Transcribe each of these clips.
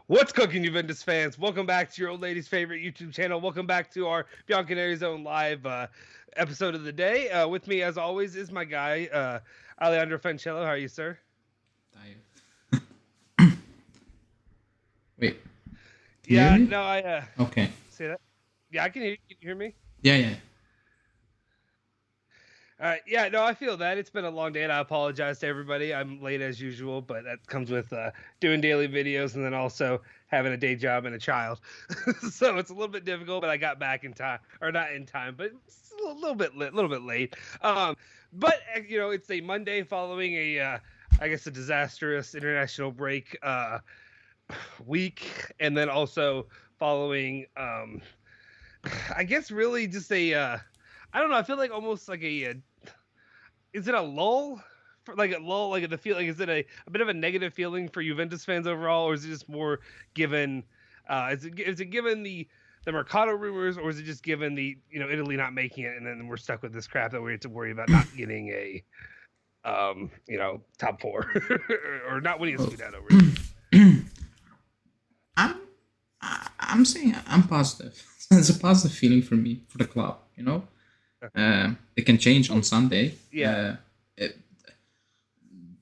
What's cooking, Juventus fans? Welcome back to your old lady's favorite YouTube channel. Welcome back to our Bianconerizone live episode of the day. With me, as always, is my guy, Alejandro Fancello. How are you, sir? Tired. Wait. Can Yeah, you hear me? no, I Okay. say that. Yeah, I can hear you. Can you hear me? Yeah. Yeah, no, I feel that. It's been a long day, and I apologize to everybody. I'm late as usual, but that comes with doing daily videos and then also having a day job and a child. So it's a little bit difficult, but I got back in time, or not in time, but it's a little bit late. But it's a Monday following I guess, a disastrous international break week, and then also following, I guess, really just I don't know. I feel like almost like is it a lull? Like a lull, like the feel, like is it a bit of a negative feeling for Juventus fans overall, or is it just more given? Is it given the Mercado rumors, or is it just given the Italy not making it, and then we're stuck with this crap that we have to worry about not getting a top four or not winning a Well, Scudetto? Really. I'm saying I'm positive. It's a positive feeling for me, for the club. It can change on Sunday. Yeah.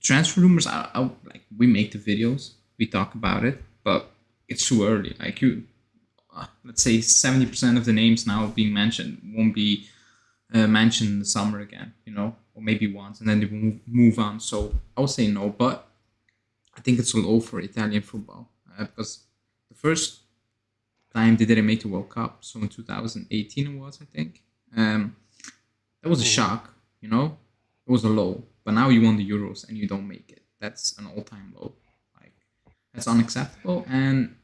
Transfer rumors. Like we make the videos, we talk about it, but it's too early. Like let's say 70% of the names now being mentioned won't be mentioned in the summer again. Or maybe once, and then they will move on. So I would say no, but I think it's low for Italian football because the first time they didn't make the World Cup, so in 2018 it was, I think. That was a shock, It was a low. But now you won the Euros and you don't make it. That's an all-time low. Like that's unacceptable, and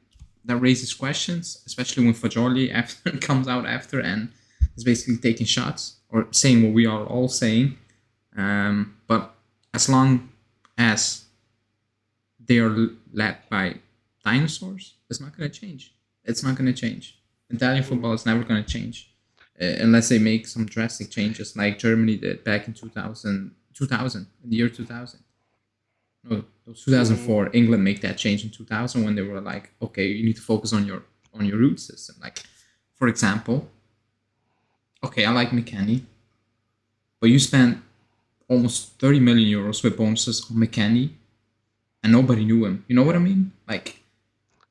that raises questions, especially when Fagioli comes out after and is basically taking shots or saying what we are all saying. But as long as they are led by dinosaurs, it's not going to change. It's not going to change. Italian football is never going to change unless they make some drastic changes like Germany did back in 2000, in the year 2000. No, it was 2004. England made that change in 2000 when they were like, okay, you need to focus on your root system. Like, for example, okay, I like McKennie, but you spent almost 30 million euros with bonuses on McKennie, and nobody knew him. You know what I mean? Like,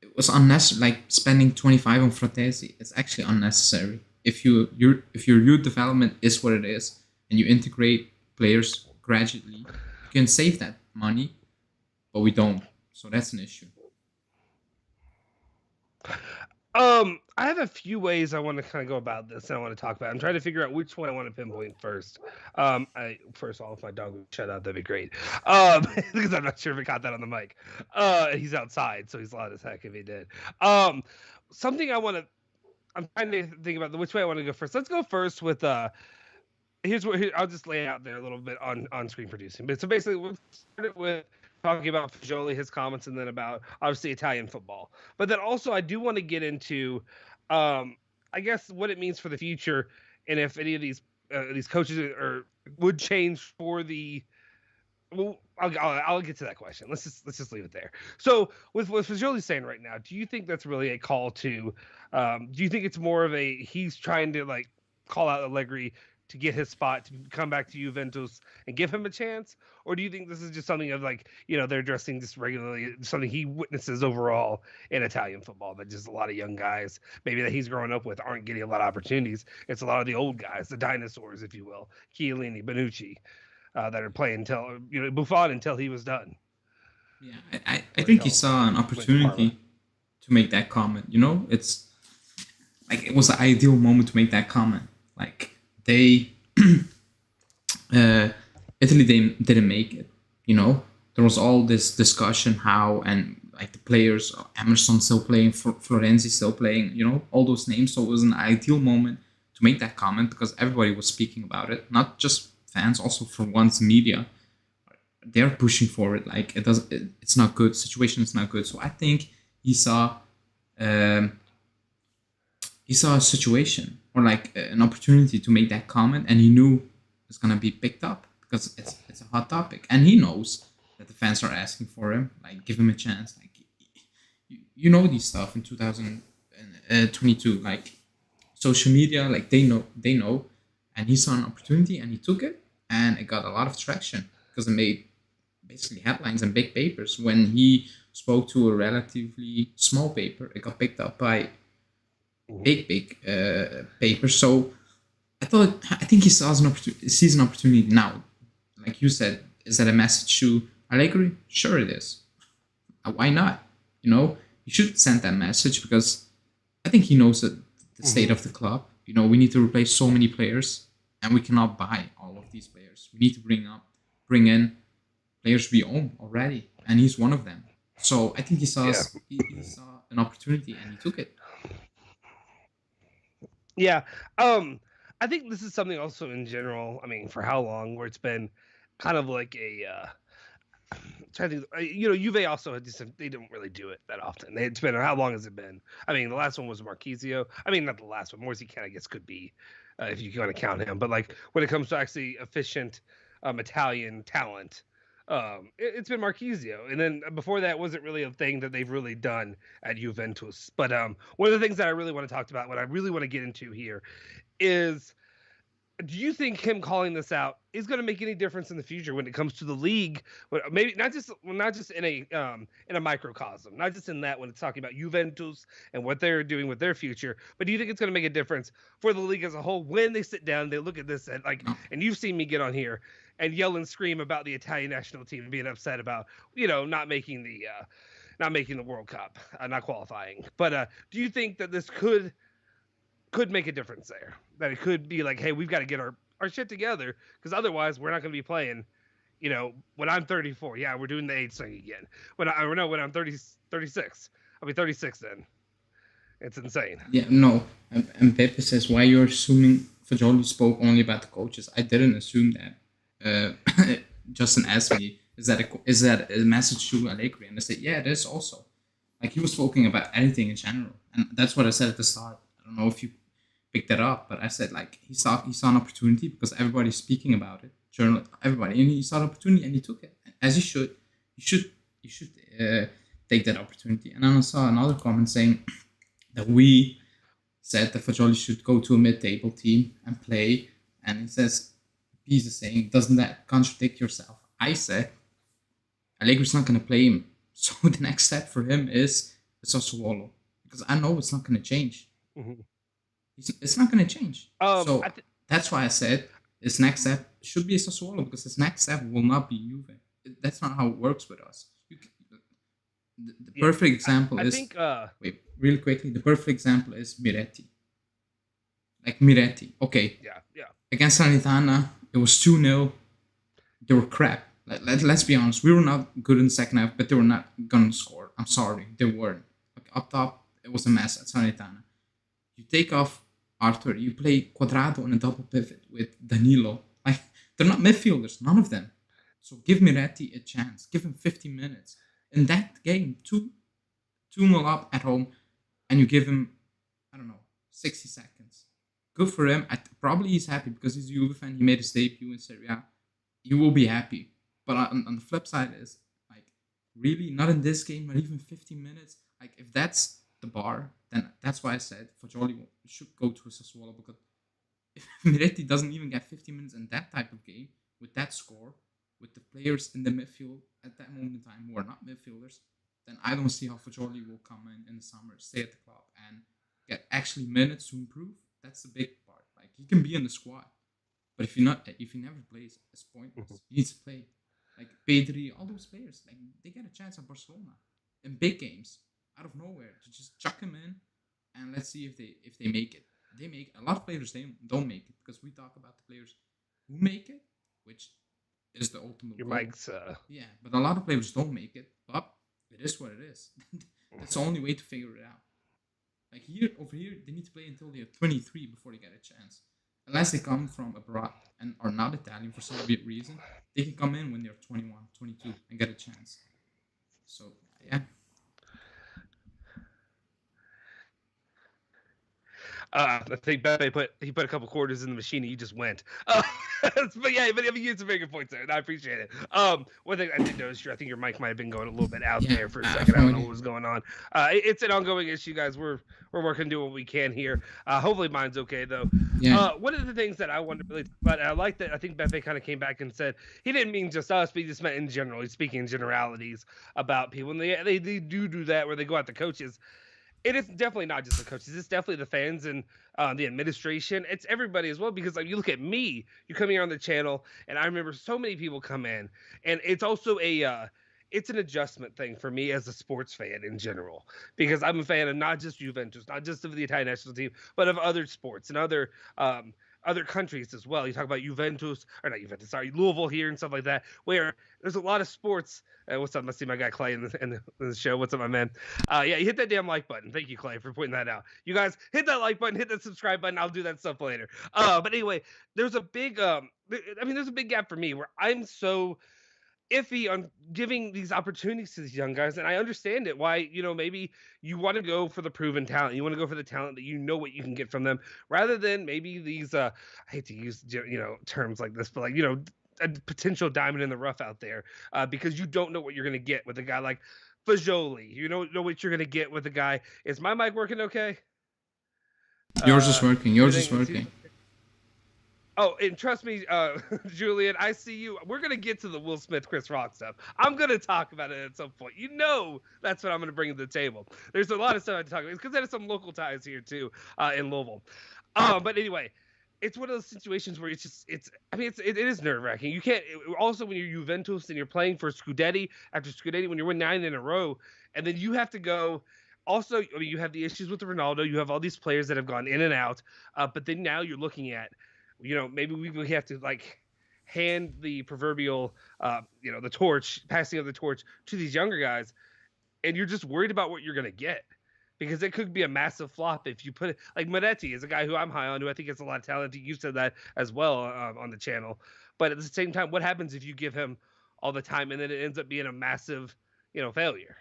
it was unnecessary. Like spending 25 on Fratesi, it's actually unnecessary. If your youth development is what it is, and you integrate players gradually, you can save that money, but we don't. So that's an issue. I have a few ways I want to kind of go about this and I want to talk about. I'm trying to figure out which one I want to pinpoint first. First of all, if my dog would shut up, that'd be great. Because I'm not sure if he caught that on the mic. He's outside, so he's loud as heck if he did. Something I'm trying to think about which way I want to go first. Let's go first with I'll just lay it out there a little bit on screen producing. But so basically, we'll start it with talking about Fagioli, his comments, and then about obviously Italian football. But then also I do want to get into, I guess, what it means for the future, and if any of these coaches would change for the. Well, I'll get to that question. Let's just leave it there. So with what Fagioli's saying right now, do you think that's really a call to? Do you think it's more of he's trying to like call out Allegri to get his spot to come back to Juventus and give him a chance, or do you think this is just something of like they're addressing just regularly, something he witnesses overall in Italian football, that just a lot of young guys maybe that he's growing up with aren't getting a lot of opportunities? It's a lot of the old guys, the dinosaurs, if you will, Chiellini, Bonucci, that are playing until Buffon until he was done. Yeah, I think he saw an opportunity to make that comment. It's like it was the ideal moment to make that comment. Like Italy didn't make it. There was all this discussion how, and like the players, Emerson still playing, Florenzi still playing. All those names. So it was an ideal moment to make that comment because everybody was speaking about it, not just fans, also for once media. They're pushing for it. Like it's not good. Situation is not good. So I think he saw a situation or like an opportunity to make that comment, and he knew it's gonna be picked up because it's a hot topic, and he knows that the fans are asking for him. Like, give him a chance. Like, you know these stuff in 2022, like social media, like they know, and he saw an opportunity and he took it, and it got a lot of traction because it made basically headlines and big papers. When he spoke to a relatively small paper, it got picked up by big papers. So I think he sees an opportunity now. Like you said, is that a message to Allegri? Sure, it is. Why not? You know, you should send that message because I think he knows the state of the club. You know, we need to replace so many players, and we cannot buy all of these players. We need to bring in players we own already, and he's one of them. So I think he saw an opportunity and he took it. Yeah. I think this is something also in general. I mean, for how long where it's been kind of like a trying to think, you know, Juve also they don't really do it that often. It's been, how long has it been? I mean, the last one was Marquisio. I mean, not the last one. Morsicane, I guess, could be if you want to count him. But like when it comes to actually efficient Italian talent, it's been Marquisio. And then before that wasn't really a thing that they've really done at Juventus. But one of the things that I really want to talk about, what I really want to get into here, is, do you think him calling this out is going to make any difference in the future when it comes to the league? Maybe not just in a microcosm, not just in that when it's talking about Juventus and what they're doing with their future, but do you think it's going to make a difference for the league as a whole when they sit down, they look at this and like, and you've seen me get on here and yell and scream about the Italian national team and being upset about, you know, not making the World Cup, not qualifying. But do you think that this could make a difference there? That it could be like, hey, we've got to get our shit together because otherwise we're not going to be playing, you know, when I'm 34. Yeah, we're doing the age thing again. When I'm 36. I'll be 36 then. It's insane. Yeah, no. And Pepe says, why you're assuming Fagioli spoke only about the coaches? I didn't assume that. Justin asked me, is that a message to Allegri? And I said, yeah, it is also. Like, he was talking about anything in general. And that's what I said at the start. I don't know if you picked that up, but I said, like, he saw an opportunity because everybody's speaking about it. Everybody. And he saw an opportunity and he took it. As you should. You should take that opportunity. And then I saw another comment saying that we said that Fagioli should go to a mid-table team and play. And he says, he's saying, doesn't that contradict yourself? I said, Allegri's not going to play him. So the next step for him is Sassuolo. Because I know it's not going to change. Mm-hmm. It's not going to change. So that's why I said his next step should be Sassuolo, because his next step will not be Juve. That's not how it works with us. The perfect example is... think, wait, really quickly. The perfect example is Miretti. Like Miretti. Okay. Yeah. Against Salernitana, it was 2-0. They were crap. Let's be honest. We were not good in the second half, but they were not going to score. I'm sorry. They weren't. Like, up top, it was a mess at Salernitana. You take off Arthur. You play Quadrado in a double pivot with Danilo. Like, they're not midfielders. None of them. So give Miretti a chance. Give him 15 minutes. In that game, 2-0 up at home, and you give him, I don't know, 60 seconds. Good for him. Probably he's happy because he's a Juve fan. He made his debut in Serie A. He will be happy. But on the flip side is, like, really, not in this game, not even 15 minutes. Like, if that's the bar, then that's why I said Fagioli should go to a Sassuolo, because if Miretti doesn't even get 15 minutes in that type of game, with that score, with the players in the midfield at that moment in time who are not midfielders, then I don't see how Fagioli will come in the summer, stay at the club, and get actually minutes to improve. That's the big part. Like, he can be in the squad, but if he never plays, it's pointless. Mm-hmm. He needs to play. Like Pedri, all those players, like, they get a chance at Barcelona in big games out of nowhere to just chuck him in, and let's see if they make it. They make it. A lot of players don't make it, because we talk about the players who make it, which is the ultimate goal. Mike's yeah, but a lot of players don't make it. But it is what it is. That's the only way to figure it out. Like over here, they need to play until they are 23 before they get a chance. Unless they come from abroad and are not Italian for some weird reason, they can come in when they're 21, 22 and get a chance. So, yeah. I think Beppe put a couple quarters in the machine and he just went. But yeah, but I mean, you had some very good points there, and I appreciate it. One thing I did notice, I think your mic might have been going a little bit out there for a second. I don't know what was going on. It's an ongoing issue, guys. We're working to do what we can here. Hopefully, mine's okay though. Yeah. One of the things that I wanted to really talk about, and I like that. I think Beppe kind of came back and said he didn't mean just us, but he just meant in general. He's speaking in generalities about people, and they do that where they go at the coaches. It is definitely not just the coaches. It's definitely the fans and the administration. It's everybody as well, because like you look at me, you come here on the channel, and I remember so many people come in, and it's also it's an adjustment thing for me as a sports fan in general, because I'm a fan of not just Juventus, not just of the Italian national team, but of other sports and other countries as well. You talk about Louisville here and stuff like that, where there's a lot of sports. What's up? I see my guy Clay in the show. What's up, my man? Yeah, you hit that damn like button. Thank you, Clay, for pointing that out. You guys hit that like button, hit that subscribe button. I'll do that stuff later. But anyway, there's a big there's a big gap for me where I'm so iffy on giving these opportunities to these young guys, and I understand it. Why, maybe you want to go for the proven talent, you want to go for the talent that you know what you can get from them, rather than maybe these I hate to use terms like this, but like a potential diamond in the rough out there, because you don't know what you're going to get with a guy like Fagioli. You don't know what you're going to get with a guy. Is my mic working okay? Yours is working. Yours is working. Oh, and trust me, Julian, I see you. We're going to get to the Will Smith, Chris Rock stuff. I'm going to talk about it at some point. That's what I'm going to bring to the table. There's a lot of stuff I have to talk about, because there's some local ties here, too, in Louisville. But anyway, it's one of those situations where it is nerve-wracking. You can't – also, when you're Juventus and you're playing for Scudetti after Scudetti, when you win 9 in a row, and then you have to go – also, I mean, you have the issues with Ronaldo. You have all these players that have gone in and out. But then now you're looking at – maybe we have to like hand the proverbial, the torch, passing of the torch to these younger guys, and you're just worried about what you're going to get, because it could be a massive flop if you put it like Miretti is a guy who I'm high on, who I think has a lot of talent. You said that as well on the channel, but at the same time, what happens if you give him all the time and then it ends up being a massive, failure,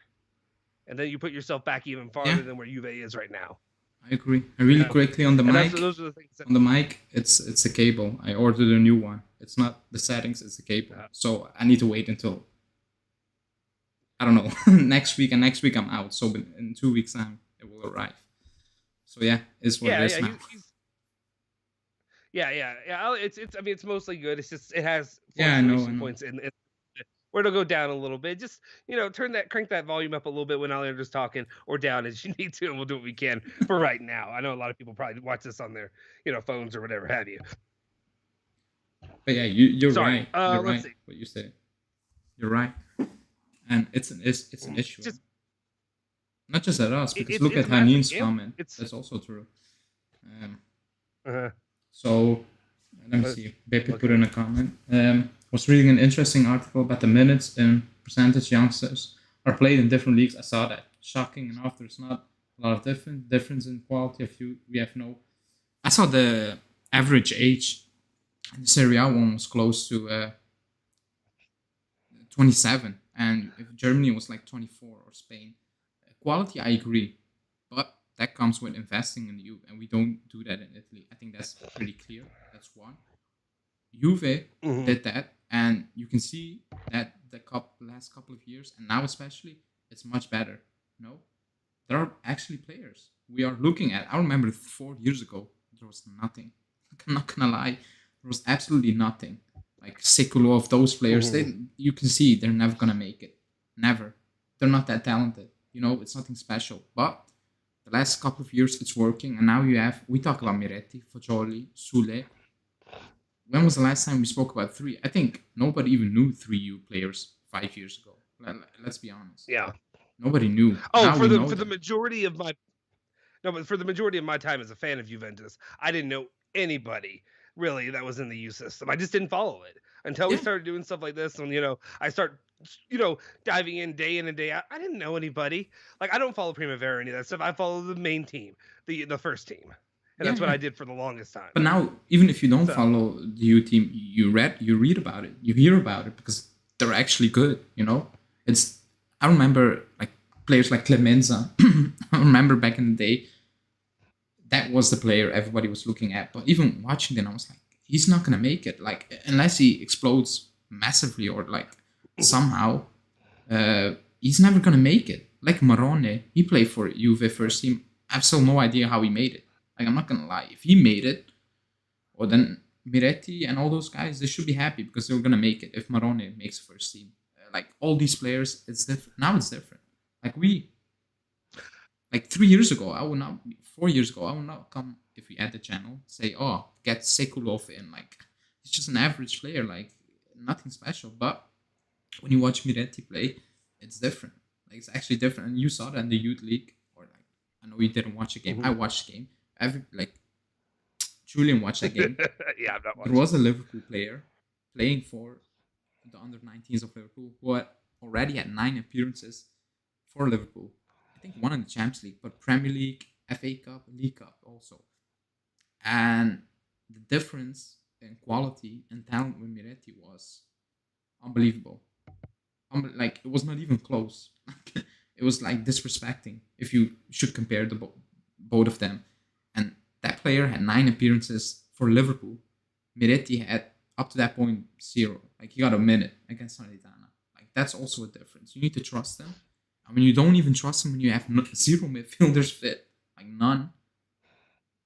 and then you put yourself back even farther than where Juve is right now. I agree. Really quickly on the mic. Those are the things on the mic, it's a cable. I ordered a new one. It's not the settings, it's a cable. So I need to wait until, I don't know, next week. And next week I'm out. So in 2 weeks time, it will arrive. So yeah, it's what it is now. It's mostly good. It's just it has fluctuation points in where it'll go down a little bit. Just crank that volume up a little bit when Alejandro's talking, or down as you need to, and we'll do what we can for right now. I know a lot of people probably watch this on their phones or whatever have you. But yeah, you're right. You're right. What you said, you're right, and it's an issue. Not just at us, because look at Hanin's comment. That's also true. So let me see. Beppe put in a comment. Was reading an interesting article about the minutes and percentage youngsters are played in different leagues. I saw that. Shocking enough, there's not a lot of difference in quality. We have no. I saw the average age in the Serie A one was close to 27, and if Germany was like 24 or Spain. Quality, I agree, but that comes with investing in youth, and we don't do that in Italy. I think that's pretty clear. That's one. Juve did that, and you can see that the last couple of years, and now especially, it's much better. There are actually players we are looking at. I remember 4 years ago, there was nothing. I'm not gonna lie, there was absolutely nothing. Like Seculo, of those players, you can see they're never gonna make it. Never. They're not that talented. It's nothing special. But the last couple of years, it's working, and now we talk about Miretti, Fagioli, Sule. When was the last time we spoke about 3? I think nobody even knew 3U players 5 years ago. Let's be honest. Yeah. Nobody knew. Oh, for the majority of my time as a fan of Juventus, I didn't know anybody really that was in the U system. I just didn't follow it until we started doing stuff like this. And I start diving in and day out. I didn't know anybody. Like, I don't follow Primavera or any of that stuff. I follow the main team, the first team. And that's what I did for the longest time. But now, even if you don't follow the U team, you read about it, you hear about it, because they're actually good. I remember like players like Clemenza. I remember back in the day, that was the player everybody was looking at. But even watching them, I was like, he's not gonna make it. Like unless he explodes massively or like somehow, he's never gonna make it. Like Marone, he played for Juve first team. I have still no idea how he made it. Like I'm not gonna lie, if he made it, or then Miretti and all those guys, they should be happy because they're gonna make it. If Marone makes first team, like all these players, it's different. Now it's different. Like 3 years ago, 4 years ago, I would not come if we add the channel, say, oh, get Sekulov in. Like, he's just an average player, like, nothing special. But when you watch Miretti play, it's different. Like, it's actually different. And you saw that in the youth league, or like, I know you didn't watch the game. Mm-hmm. I watched the game. Julian watched that game. Yeah, I'm not watching. There was a Liverpool player playing for the under-19s of Liverpool who already had 9 appearances for Liverpool. I think 1 in the Champions League, but Premier League, FA Cup, League Cup also. And the difference in quality and talent with Miretti was unbelievable. Like, it was not even close. It was like disrespecting if you should compare the both of them. And that player had 9 appearances for Liverpool. Miretti had, up to that point, 0. Like, he got a minute against Salernitana. Like, that's also a difference. You need to trust them. I mean, you don't even trust them when you have 0 midfielders fit. Like, none.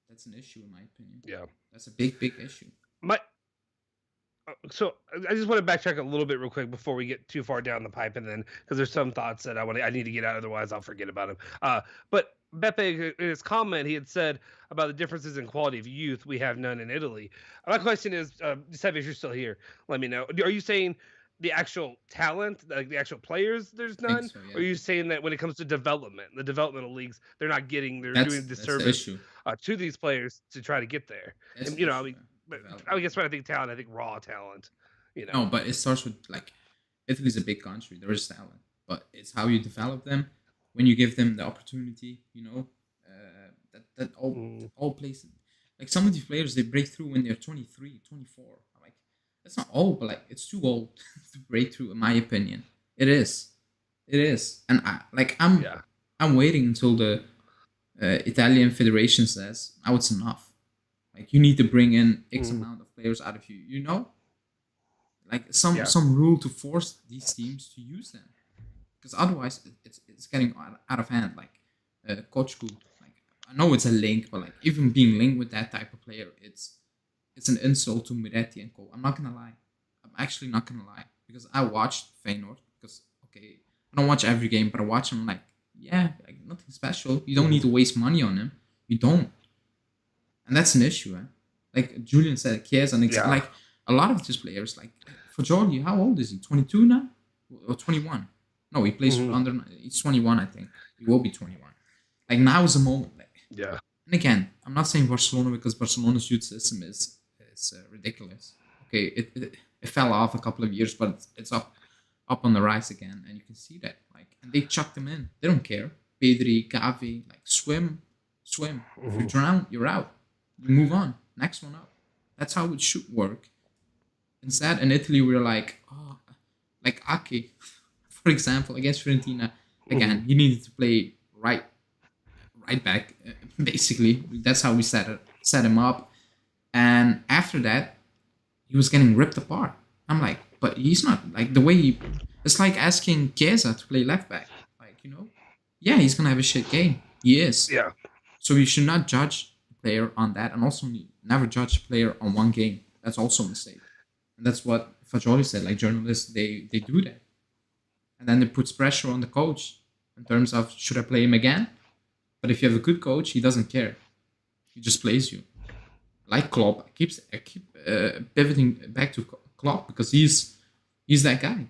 That's an issue, in my opinion. Yeah. That's a big, big issue. So I just want to backtrack a little bit real quick before we get too far down the pipe, and then because there's some thoughts that I need to get out, otherwise I'll forget about them. But Beppe, in his comment, he had said about the differences in quality of youth. We have none in Italy. My question is, Giuseppe, if you're still here, let me know. Are you saying the actual talent, like the actual players, there's none? So, yeah. Or are you saying that when it comes to development, the developmental leagues, they're doing disservice to these players to try to get there? That's and, I mean. But I guess when I think talent, I think raw talent. No, but it starts with, like, Italy's a big country. There is talent, but it's how you develop them when you give them the opportunity. That all places. Like, some of these players, they break through when they're 23, 24. Like, that's not old, but like, it's too old to break through, in my opinion. It is, and I'm waiting until the Italian Federation says, "Oh, it's enough." Like, you need to bring in X amount of players out of you, like some rule to force these teams to use them, because otherwise it's getting out of hand. Like, Kochku, like, I know it's a link, but like, even being linked with that type of player, it's an insult to Miretti and co. I'm not gonna lie. I'm actually not gonna lie, because I watched Feyenoord. Because I don't watch every game, but I watch him. Like, like, nothing special. You don't need to waste money on him. You don't. And that's an issue, Like Julian said, Chiesa, like a lot of these players, like Fagioli, how old is he? 22 now? Or 21? No, he plays under. He's 21, I think. He will be 21. Like, now is the moment. Like, yeah. And again, I'm not saying Barcelona, because Barcelona's youth system is ridiculous. Okay, it fell off a couple of years, but it's up on the rise again, and you can see that. Like, and they chuck them in. They don't care. Pedri, Gavi, like, swim. If you drown, you're out. You move on. Next one up. That's how it should work. Instead, in Italy, we're like, like Ake, for example, against Fiorentina. Again, he needed to play right back, basically. That's how we set him up. And after that, he was getting ripped apart. I'm like, but he's not, like, the way it's like asking Chiesa to play left back. Like, yeah, he's going to have a shit game. He is. Yeah. So you should not judge player on that, and also never judge a player on one game. That's also a mistake, and that's what Fagioli said. Like, journalists, they do that, and then it puts pressure on the coach in terms of, should I play him again? But if you have a good coach, he doesn't care. He just plays you. Like Klopp, I keep pivoting back to Klopp, because he's that guy.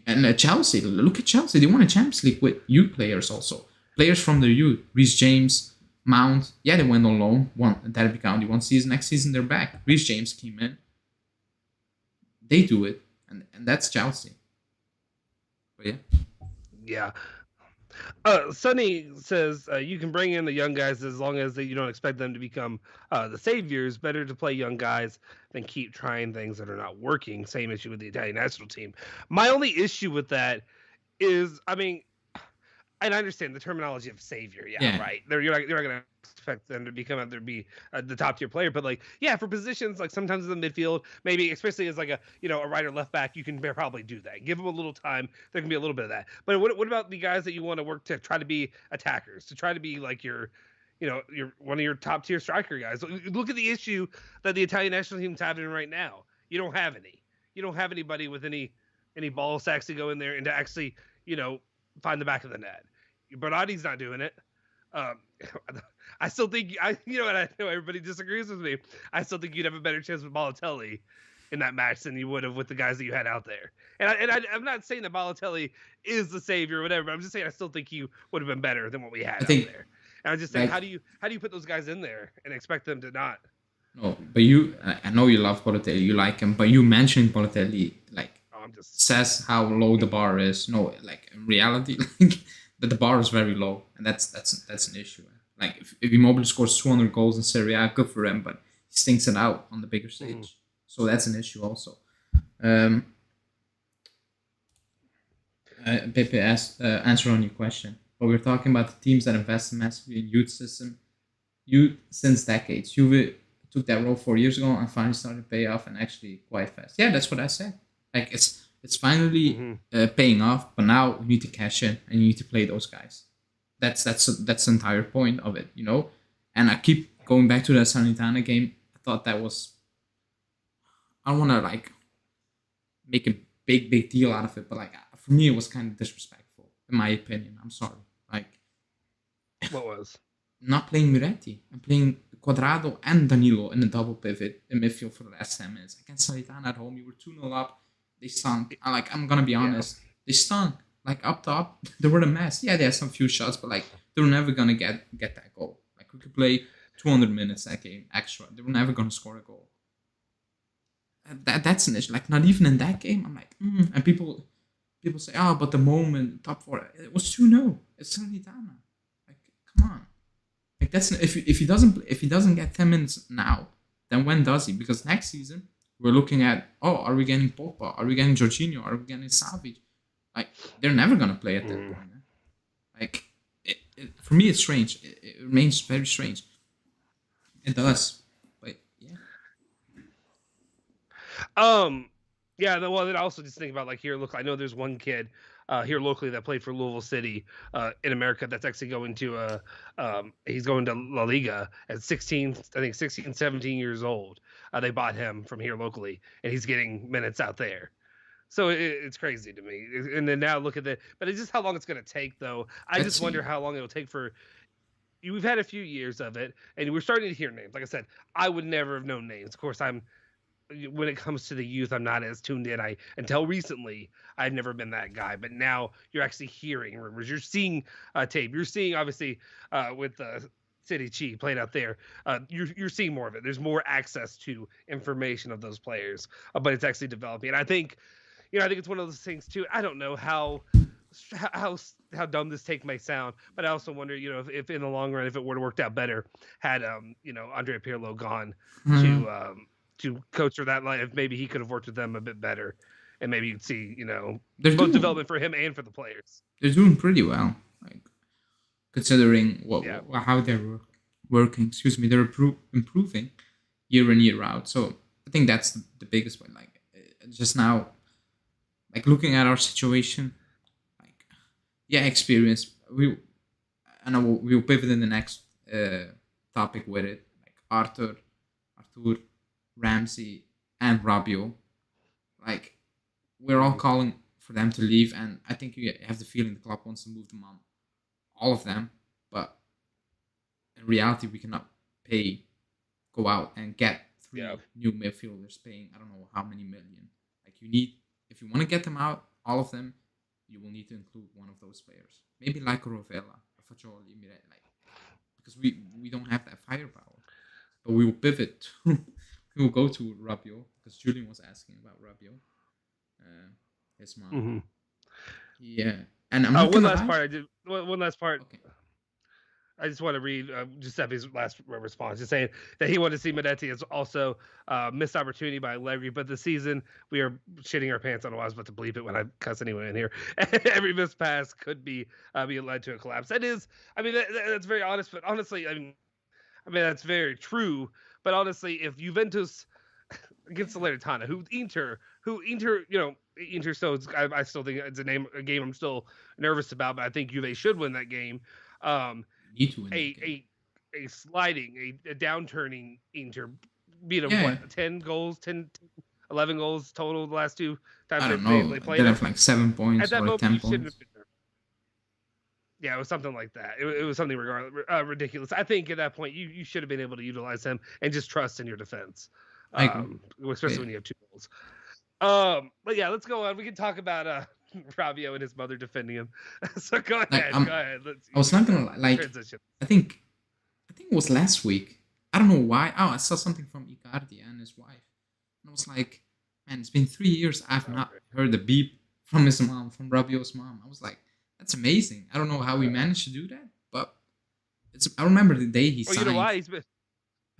And Chelsea, look at Chelsea. They won a Champions League with youth players also. Players from their youth. Reece James, Mount, they went on loan. Derby County 1 season. Next season, they're back. Reece James came in. They do it, and that's Chelsea. But yeah. Sonny says you can bring in the young guys as long as you don't expect them to become the saviors. Better to play young guys than keep trying things that are not working. Same issue with the Italian national team. My only issue with that is, I mean, and I understand the terminology of savior. Yeah, Yeah. right. You're not gonna expect them to be the top tier player, but like yeah, for positions like sometimes in the midfield, maybe especially as like a right or left back, you can probably do that. Give them a little time. There can be a little bit of that. But what about the guys that you want to work to try to be attackers, to try to be like your one of your top tier striker guys? Look at the issue that the Italian national team's having right now. You don't have any. You don't have anybody with any ball sacks to go in there and to actually find the back of the net. Bernardi's not doing it. Um, I still think and I know everybody disagrees with me. I still think you'd have a better chance with Balotelli in that match than you would have with the guys that you had out there. I'm not saying that Balotelli is the savior or whatever. But I'm just saying I still think he would have been better than what we had out there. And I'm just saying, how do you put those guys in there and expect them to not? No, but I know you love Balotelli, you like him, but you mentioning Balotelli says how low the bar is. No, like in reality, that the bar is very low, and that's an issue. Like if Immobile scores 200 goals in Serie A, good for him, but he stinks it out on the bigger stage. So that's an issue also. Pepe asked answer on your question, but we're talking about the teams that invest massively in youth since decades. Juve took that role 4 years ago and finally started to pay off, and actually quite fast. Yeah, that's what I said. Like it's finally paying off, but now you need to cash in and you need to play those guys. That's the entire point of it, And I keep going back to that Salernitana game. I thought that was. I don't want to like make a big deal out of it, but like for me it was kind of disrespectful, in my opinion. I'm sorry. Like, what was not playing Miretti and playing Quadrado and Danilo in a double pivot in midfield for the last 10 minutes against Salernitana at home. You were 2-0 up. They stunk. I'm gonna be honest. Yeah. They stunk. Like up top, they were a mess. Yeah, they had some few shots, but like they were never gonna get that goal. Like we could play 200 minutes that game extra. They were never gonna score a goal. That's an issue. Like not even in that game. I'm like, and people say, oh, but the moment top four, it was 2-0. It's Salernitana. Like, come on. Like that's if he doesn't get 10 minutes now, then when does he? Because next season we're looking at, are we getting Popa? Are we getting Jorginho? Are we getting Savic? Like they're never gonna play at that point. Like for me, it's strange. It remains very strange. It does, but yeah. Yeah. Well, then also just think about like here. Look, I know there's one kid here locally that played for Louisville City in America that's actually going to he's going to La Liga at 16, 17 years old. They bought him from here locally, and he's getting minutes out there. So it's crazy to me. And then now look at but it's just how long it's going to take, though. I just wonder how long it'll take for. We've had a few years of it, and we're starting to hear names. Like I said, I would never have known names. Of course, when it comes to the youth, I'm not as tuned in. Until recently, I've never been that guy. But now you're actually hearing rumors. You're seeing tape. You're seeing, obviously, with City Chi playing out there, you're seeing more of it. There's more access to information of those players, but it's actually developing. And I think it's one of those things too. I don't know how dumb this take may sound, but I also wonder, if in the long run, if it would have worked out better had Andrea Pirlo gone to coach for that line, if maybe he could have worked with them a bit better, and maybe you'd see both development for him and for the players. They're doing pretty well, like considering how they're working. Excuse me, they're improving year in year out. So I think that's the biggest point. Like just now. Like looking at our situation, like experience. We'll pivot in the next topic with it. Like Arthur, Ramsey, and Rabiot. Like we're all calling for them to leave, and I think you have the feeling the club wants to move them on, all of them. But in reality, we cannot go out and get 3 new midfielders paying I don't know how many million. Like you need. If you want to get them out, all of them, you will need to include one of those players. Maybe like Rovella, Fagioli, Miretti, because we don't have that firepower. But we will pivot. We will go to Rabiot, because Julian was asking about Rabiot. His mom. Mm-hmm. Yeah. And I'm not one last part. Okay. I just want to read Giuseppe's last response, just saying that he wanted to see Miretti as also missed opportunity by Allegri, but this season we are shitting our pants. I don't know why I was about to bleep it when I cuss anyone in here. Every missed pass could be led to a collapse. That is, I mean, that's very honest, but honestly, I mean that's very true. But honestly, if Juventus against Salernitana, who Inter, Inter. So I still think it's a game I'm still nervous about, but I think Juve should win that game. You need to win that game. A sliding, a downturning Inter beat them Yeah. what 10 goals, 11 goals total the last two times I don't know. they They played. have like 7 points At that or moment, 10 you shouldn't points. have been there. Yeah, it was something like that. It was something ridiculous. I think at that point you should have been able to utilize him and just trust in your defense, especially when you have 2 goals. But yeah, let's go on. We can talk about Rabiot and his mother defending him. So go ahead. Go ahead. I was not gonna like. Transition. I think it was last week. I don't know why. Oh, I saw something from Icardi and his wife, and I was like, man, it's been 3 years. I've not heard a beep from his mom, from Rabiot's mom. I was like, that's amazing. I don't know how we managed to do that, but it's. I remember the day he signed. You know why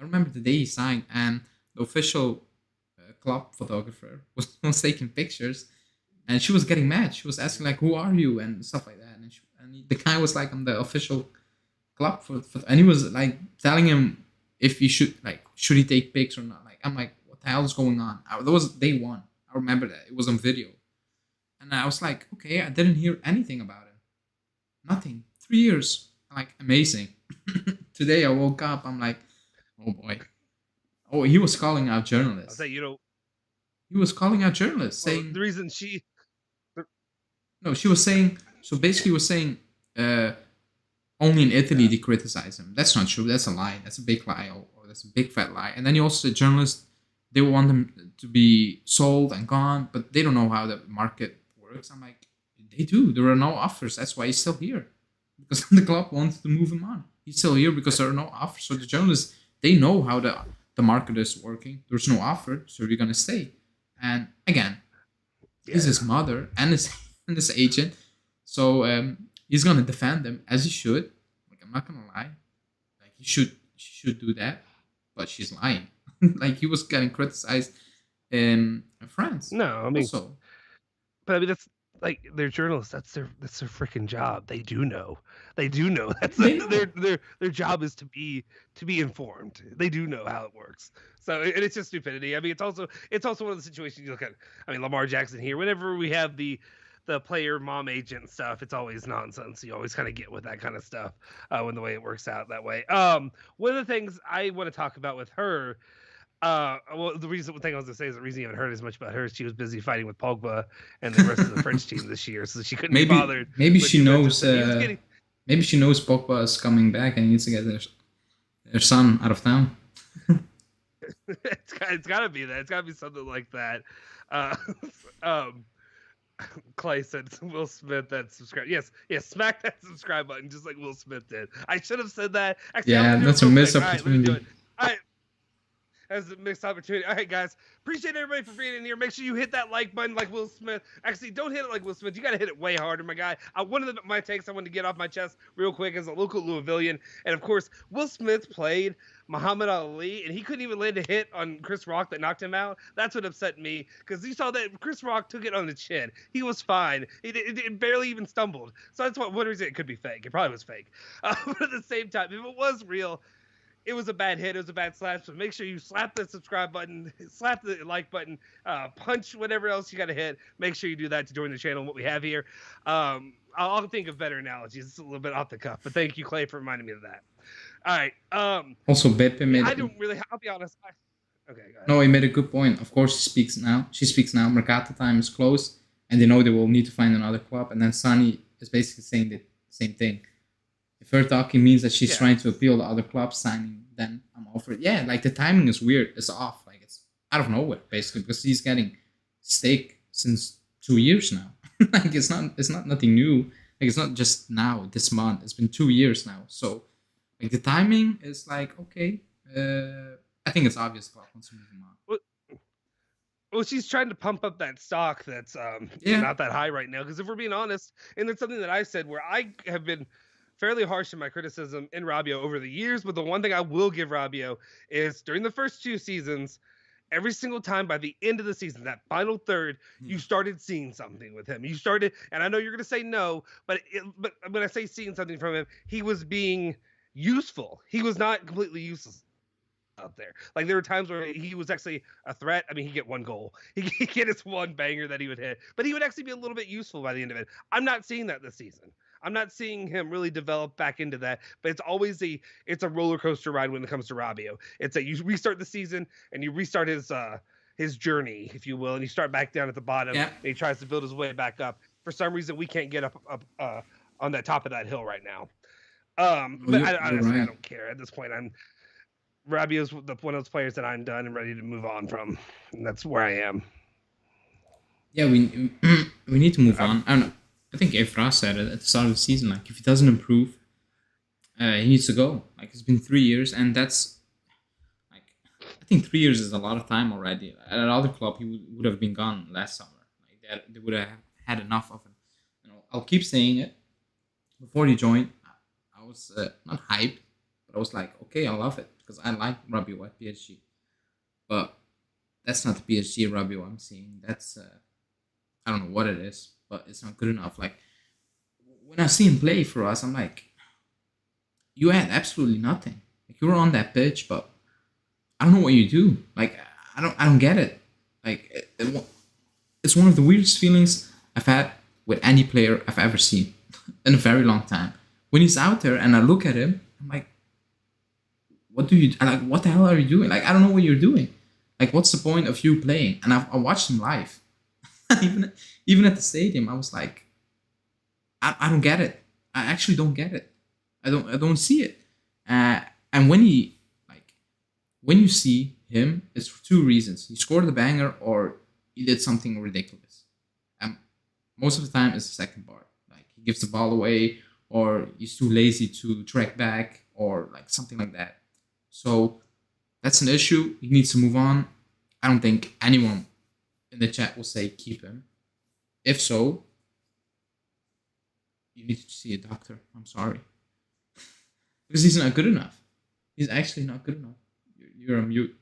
I remember the day he signed, and the official club photographer was taking pictures, and she was getting mad. She was asking like, "Who are you?" and stuff like that. And the guy was like, "I'm the official club and he was like telling him if he should he take pics or not. Like I'm like, what the hell is going on? That was day one. I remember that it was on video, and I was like, okay, I didn't hear anything about him. Nothing. 3 years. Like amazing. Today I woke up. I'm like, oh boy. Oh, he was calling out journalists. I'll say, he was calling out journalists saying the reason she was saying. So basically, was saying. Only in Italy they criticize him. That's not true. That's a lie. That's a big lie, or that's a big fat lie. And then you also said journalists, they want them to be sold and gone, but they don't know how the market works. I'm like, they do. There are no offers. That's why he's still here, because the club wants to move him on. He's still here because there are no offers. So the journalists, they know how the market is working. There's no offer, so you're gonna stay. And again, he's his mother and his agent. So he's gonna defend them as he should. Like I'm not gonna lie, like she should do that, but she's lying. Like he was getting criticized in France. No, I mean, also. But I mean that's like they're journalists. That's their freaking job. They do know. That's their job is to be informed. They do know how it works. So it's just stupidity. I mean, it's also one of the situations you look at. I mean, Lamar Jackson here. Whenever we have the player mom agent stuff, it's always nonsense. You always kind of get with that kind of stuff when the way it works out that way. One of the things I want to talk about with her, well, the thing I was going to say is the reason you haven't heard as much about her is she was busy fighting with Pogba and the rest of the French team this year, so she couldn't be bothered. Maybe she knows. Maybe she knows Pogba is coming back and needs to get their son out of town. It's got to be that. It's got to be something like that. Clay said Will Smith that subscribe. Yes, smack that subscribe button just like Will Smith did. I should have said that. Actually, yeah, that's a missed opportunity. All right, as a mixed opportunity. All right, guys, appreciate everybody for being in here. Make sure you hit that like button like Will Smith. Actually, don't hit it like Will Smith. You got to hit it way harder, my guy. One of my takes I wanted to get off my chest real quick as a local Louisvillian, and of course, Will Smith played Muhammad Ali, and he couldn't even land a hit on Chris Rock that knocked him out. That's what upset me, because you saw that Chris Rock took it on the chin. He was fine. It barely even stumbled. So that's what reason it could be fake. It probably was fake. But at the same time, if it was real, it was a bad hit. It was a bad slap. So make sure you slap the subscribe button, slap the like button, punch whatever else you got to hit. Make sure you do that to join the channel and what we have here. I'll think of better analogies. It's a little bit off the cuff, but thank you, Clay, for reminding me of that. All right. Also, Beppe made. I don't really. I'll be honest. Okay. Go ahead. No, he made a good point. Of course, she speaks now. Mercato time is close, and they know they will need to find another club. And then Sunny is basically saying the same thing. If her talking means that she's trying to appeal to other clubs signing, then I'm all for it. Yeah, like the timing is weird. It's off. Like it's out of nowhere, basically, because he's getting stake since 2 years now. Like it's not nothing new. Like it's not just now, this month. It's been 2 years now. So like the timing is like, okay. I think it's obvious club wants to move him on. Well, she's trying to pump up that stock that's not that high right now. Because if we're being honest, and it's something that I said where I have been fairly harsh in my criticism in Rabiot over the years, but the one thing I will give Rabiot is during the first 2 seasons, every single time by the end of the season, that final third, you started seeing something with him. You started, and I know you're going to say no, but when I say seeing something from him, he was being useful. He was not completely useless out there. Like there were times where he was actually a threat. I mean, he'd get one goal. He'd get his one banger that he would hit, but he would actually be a little bit useful by the end of it. I'm not seeing that this season. I'm not seeing him really develop back into that, but it's always it's a roller coaster ride when it comes to Rabiot. It's you restart the season and you restart his journey, if you will, and you start back down at the bottom and he tries to build his way back up. For some reason, we can't get up on that top of that hill right now. But honestly, I don't care at this point. Rabiot's one of those players that I'm done and ready to move on from. And that's where I am. Yeah, we need to move on. I don't know. I think Efra said it at the start of the season. Like, if he doesn't improve, he needs to go. Like, it's been 3 years, and that's like, I think 3 years is a lot of time already. At another club, he would have been gone last summer. Like, they would have had enough of him. You know, I'll keep saying it. Before he joined, I was not hyped, but I was like, okay, I love it because I like Rabiot at PSG. But that's not the PSG Rabiot I'm seeing. That's I don't know what it is, but it's not good enough. Like, when I see him play for us, I'm like, you had absolutely nothing. Like, you were on that pitch, but I don't know what you do. Like, I don't get it. Like, it's one of the weirdest feelings I've had with any player I've ever seen in a very long time. When he's out there and I look at him, I'm like, what the hell are you doing? Like, I don't know what you're doing. Like, what's the point of you playing? And I watched him live. even at the stadium, I was like, I don't get it. I actually don't get it. I don't see it. And when you see him, it's for two reasons. He scored the banger or he did something ridiculous. And most of the time it's the second part. Like, he gives the ball away, or he's too lazy to track back, or like something like that. So that's an issue. He needs to move on. I don't think anyone in the chat will say keep him. If so, you need to see a doctor. I'm sorry. Because he's not good enough. He's actually not good enough. You're on mute.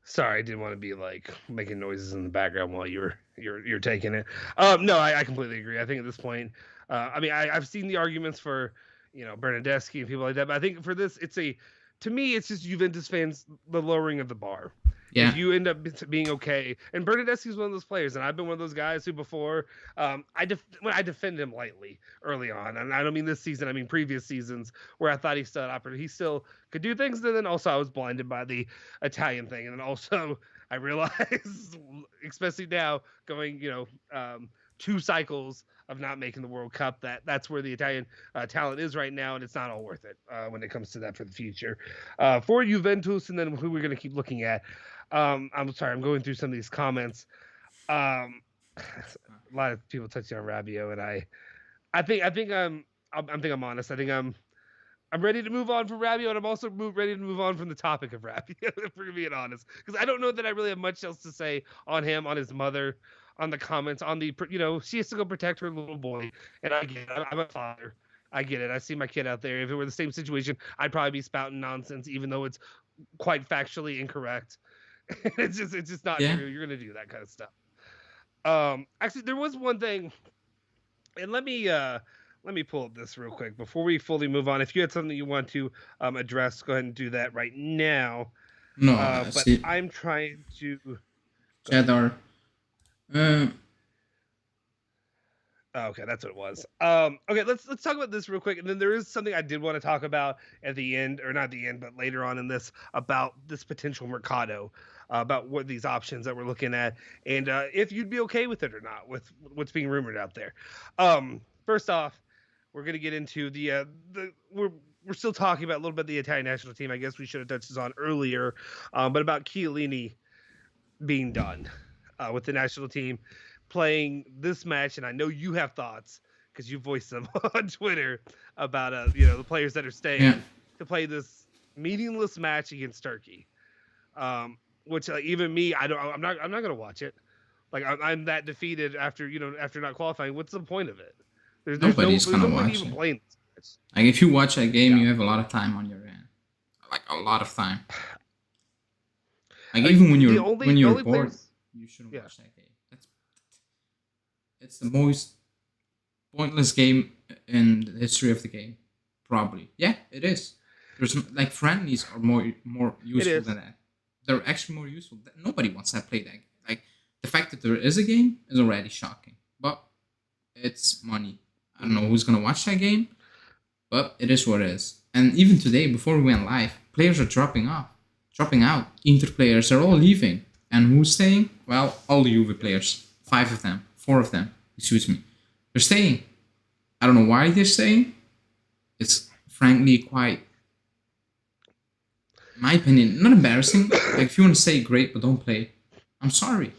Sorry, I didn't want to be like making noises in the background while you're taking it. No, I completely agree. I think at this point, I mean, I've seen the arguments for, Bernadeschi and people like that, but I think for this, to me, it's just Juventus fans, the lowering of the bar. Yeah. If you end up being okay, and Bernadeschi is one of those players, and I've been one of those guys who before, I defend him lightly early on, and I don't mean this season, I mean previous seasons where I thought he still could do things, and then also I was blinded by the Italian thing, and then also I realized, especially now going, 2 cycles of not making the World Cup, that's where the Italian talent is right now, and it's not all worth it when it comes to that for the future. For Juventus, and then who we're going to keep looking at. I'm sorry, I'm going through some of these comments. A lot of people touching on Rabiot, and I think I'm honest. I think I'm ready to move on from Rabiot, and I'm also ready to move on from the topic of Rabiot, if we're being honest, because I don't know that I really have much else to say on him, on his mother, on the comments, on the, she has to go protect her little boy, and I get it. I'm a father. I get it. I see my kid out there. If it were the same situation, I'd probably be spouting nonsense, even though it's quite factually incorrect. It's just not true. You're gonna do that kind of stuff. Actually, there was one thing, and let me pull up this real quick before we fully move on. If you had something you want to address, go ahead and do that right now. No, but I'm trying to. Cheddar. Okay, that's what it was. Okay, let's talk about this real quick, and then there is something I did want to talk about at the end, or not the end, but later on in this, about this potential mercado, about what these options that we're looking at, and if you'd be okay with it or not, with what's being rumored out there. First off, we're gonna get into the we're still talking about a little bit the Italian national team. I guess we should have touched this on earlier, but about Chiellini being done with the national team, playing this match, and I know you have thoughts because you voiced them on Twitter about the players that are staying to play this meaningless match against Turkey, which even me, I'm not gonna watch it. Like, I'm that defeated after not qualifying. What's the point of it? Nobody's gonna point watch even it. playing this match. Like if you watch that game, Yeah. you have a lot of time on your hand, like a lot of time. Like I even mean, when you're the only bored, players. you shouldn't Yeah. watch that game. It's the most pointless game in the history of the game, probably. Yeah, it is. Like friendlies are more It useful is. than that. They're actually more useful. Nobody wants to play that. Like the fact that there is a game is already shocking. But it's money. I don't know who's gonna watch that game, but it is what it is. And even today, before we went live, players are dropping out. Inter players are all leaving. And who's staying? Well, all the Juve players. 5 of them. 4 of them. Excuse me. They're staying. I don't know why they're staying. It's frankly quite, in my opinion, not embarrassing. Like if you want to say great but don't play, I'm sorry.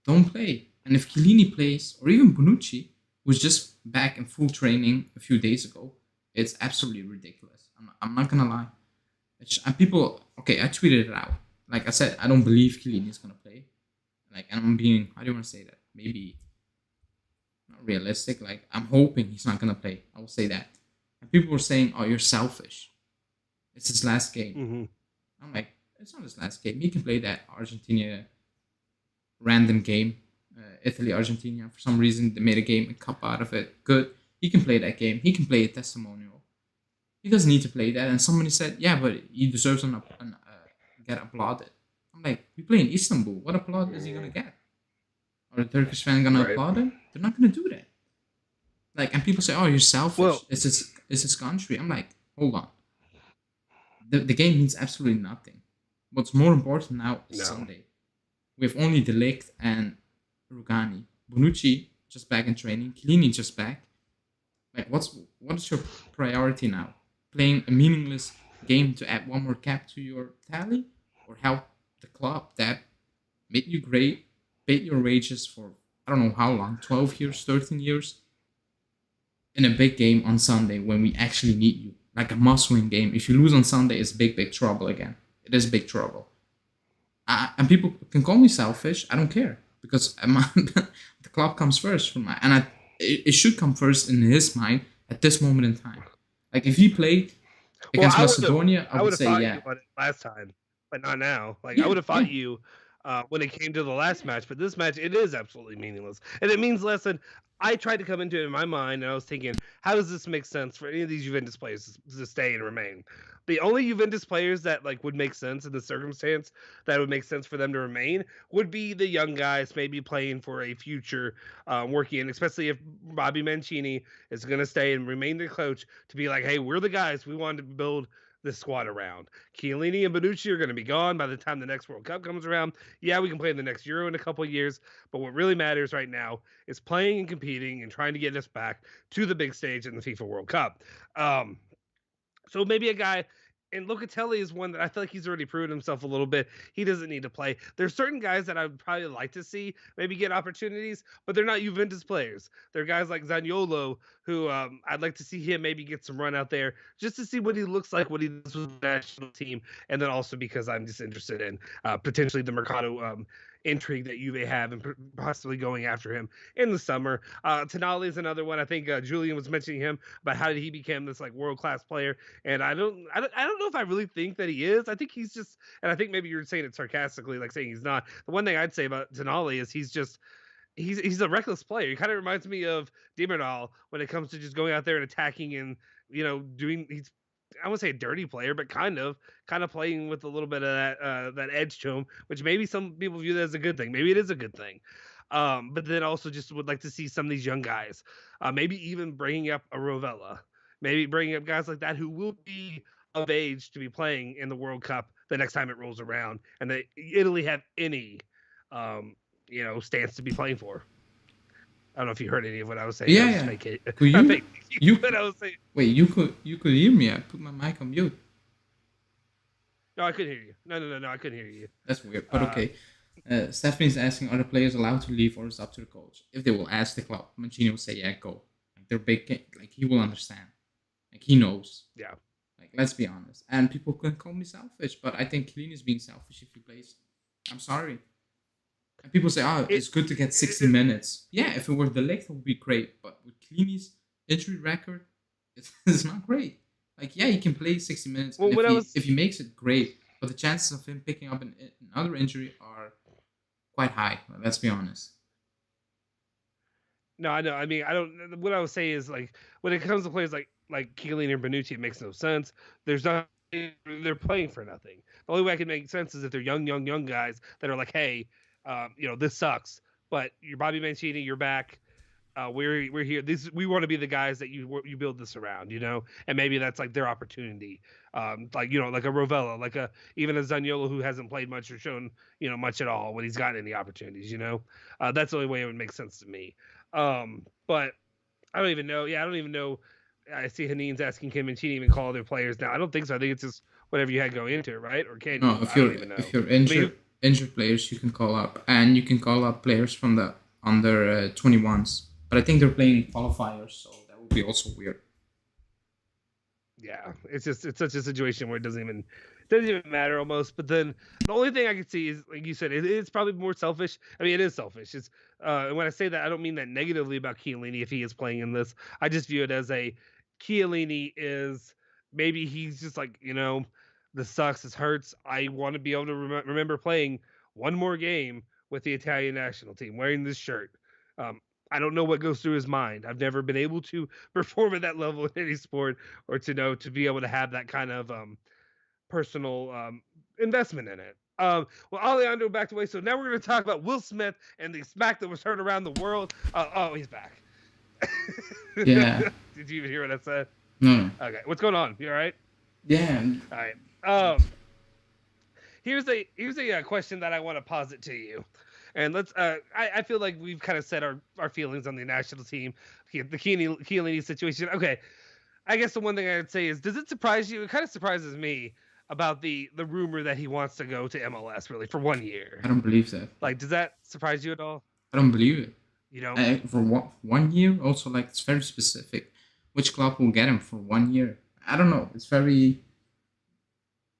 Don't play. And if Chiellini plays, or even Bonucci, who's just back in full training a few days ago, it's absolutely ridiculous. I'm not gonna lie. And people, okay, I tweeted it out. Like I said, I don't believe Chiellini is gonna play. Like, and I'm being, how do you want to say that? Maybe not realistic. Like, I'm hoping he's not gonna play. I will say that. And people were saying, "Oh, you're selfish. It's his last game." Mm-hmm. I'm like, it's not his last game. He can play that Argentina random game, Italy Argentina. For some reason, they made a cup out of it. Good. He can play that game. He can play a testimonial. He doesn't need to play that. And somebody said, yeah, but he deserves get applauded. I'm like, we play in Istanbul. What applaud is he gonna get? Are the Turkish fan gonna applaud him? They're not gonna do that. Like, and people say, oh, you're selfish. Well, it's his country. I'm like, hold on. The game means absolutely nothing. What's more important now is Sunday. We have only De Ligt and Rugani. Bonucci just back in training. Chiellini just back. Like, what is your priority now? Playing a meaningless game to add one more cap to your tally, or help the club that made you great, paid your wages for I don't know how long, 12 years, 13 years, in a big game on Sunday when we actually need you, like a must-win game. If you lose on Sunday, it's big trouble again. It is big trouble. And people can call me selfish. I don't care, because the club comes first for my, and it should come first in his mind at this moment in time. Like if he played against Macedonia, I would say fought yeah. You on it last time, but not now. Like I would have fought you when it came to the last match, but this match it is absolutely meaningless, and it means less than. I tried to come into it in my mind, and I was thinking, how does this make sense for any of these Juventus players to stay and remain? The only Juventus players that like would make sense in the circumstance that would make sense for them to remain would be the young guys, maybe playing for a future working, especially if Bobby Mancini is going to stay and remain the coach to be like, hey, we're the guys we wanted to build this squad around. Chiellini and Bonucci are going to be gone by the time the next World Cup comes around. Yeah, we can play in the next Euro in a couple of years, but what really matters right now is playing and competing and trying to get us back to the big stage in the FIFA World Cup. So maybe a guy, and Locatelli is one that I feel like he's already proven himself a little bit. He doesn't need to play. There's certain guys that I would probably like to see maybe get opportunities, but they're not Juventus players. They're guys like Zaniolo, who I'd like to see him maybe get some run out there just to see what he looks like, what he does with the national team, and then also because I'm just interested in potentially the Mercado intrigue that Juve have and possibly going after him in the summer. Tonali is another one. I think Julian was mentioning him about how he became this like world-class player, and I don't know if I really think that he is. I think he's just, and I think maybe you're saying it sarcastically, like saying he's not. The one thing I'd say about Tonali is he's a reckless player. He kind of reminds me of Demiral when it comes to just going out there and attacking and doing. He's I wouldn't say a dirty player, but kind of playing with a little bit of that edge to him, which maybe some people view that as a good thing. Maybe it is a good thing. But then also just would like to see some of these young guys, maybe even bringing up a Rovella, maybe bringing up guys like that who will be of age to be playing in the World Cup the next time it rolls around, and that Italy have any, stance to be playing for. I don't know if you heard any of what I was saying. Yeah, Could you what I was saying. Wait, you could hear me? I put my mic on mute. No, I couldn't hear you. No, I couldn't hear you. That's weird, but okay. Stephanie's asking, are the players allowed to leave, or is it up to the coach? If they will ask the club, Mancini will say, yeah, go. Like they're big, like he will understand. Like he knows. Yeah. Like let's be honest. And people can call me selfish, but I think Chiellini is being selfish if he plays. I'm sorry. And people say, oh, it's good to get 60 minutes. Yeah, if it were De Ligt, it would be great. But with Chiellini's injury record is not great. Like, yeah, he can play 60 minutes, Well, and when I was if he makes it, great. But the chances of him picking up another injury are quite high. Let's be honest. No, I know. I mean, I don't. What I would say is like when it comes to players like Chiellini or Bonucci, it makes no sense. There's not. They're playing for nothing. The only way I can make sense is if they're young guys that are like, hey, this sucks, but you're Bobby Mancini, you're back. We're here. We want to be the guys that you build this around, and maybe that's like their opportunity. Like a Rovella, like even a Zaniolo who hasn't played much or shown much at all when he's gotten any opportunities. That's the only way it would make sense to me. But I don't even know. Yeah, I don't even know. I see Haneen's asking Kim Mancini even call their players now. I don't think so. I think it's just whatever you had going into it, right? Or can No, you? I don't even know. if you're injured players, you can call up, and you can call up players from the under 21s. But I think they're playing qualifiers, so that would be also weird. Yeah, it's such a situation where it doesn't even matter almost. But then the only thing I can see is, like you said, it's probably more selfish. I mean, it is selfish. It's and when I say that, I don't mean that negatively about Chiellini if he is playing in this. I just view it as a Chiellini is maybe he's just like this sucks, this hurts. I want to be able to remember playing one more game with the Italian national team wearing this shirt. I don't know what goes through his mind. I've never been able to perform at that level in any sport, or to be able to have that kind of personal investment in it. Well, Alejandro back away. So now we're going to talk about Will Smith and the smack that was heard around the world. Oh, he's back. Yeah. Did you even hear what I said? No. Okay. What's going on? You all right? Yeah. All right. Here's a question that I want to posit to you. And let's. I feel like we've kind of said our feelings on the national team, the Chiellini situation. Okay, I guess the one thing I would say is, does it surprise you? It kind of surprises me about the rumor that he wants to go to MLS really for 1 year. I don't believe that. Like, does that surprise you at all? I don't believe it. For 1 year, also, like, it's very specific. Which club will get him for 1 year? I don't know. It's very.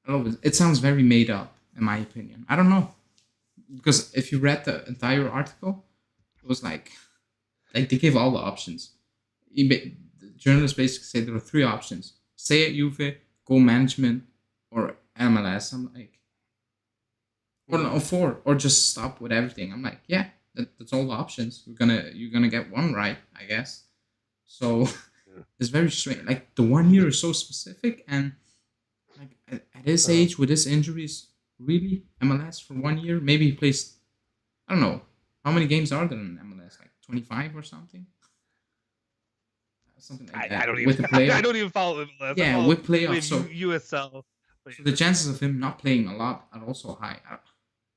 I don't know. It sounds very made up, in my opinion. I don't know. Because if you read the entire article, it was like they gave all the options. The journalist basically said there were 3 options: stay at Juve, go management, or MLS. I'm like, or no, 4, or just stop with everything. I'm like, yeah, that's all the options. You're gonna get one right, I guess. So it's very strange. Like, the 1 year is so specific, and like at his age with his injuries. Really? MLS for 1 year? Maybe he plays, I don't know. How many games are there in MLS? Like 25 or something? Something like that. I don't even I don't even follow MLS. Yeah, with playoffs. So USL. So the chances of him not playing a lot are also high.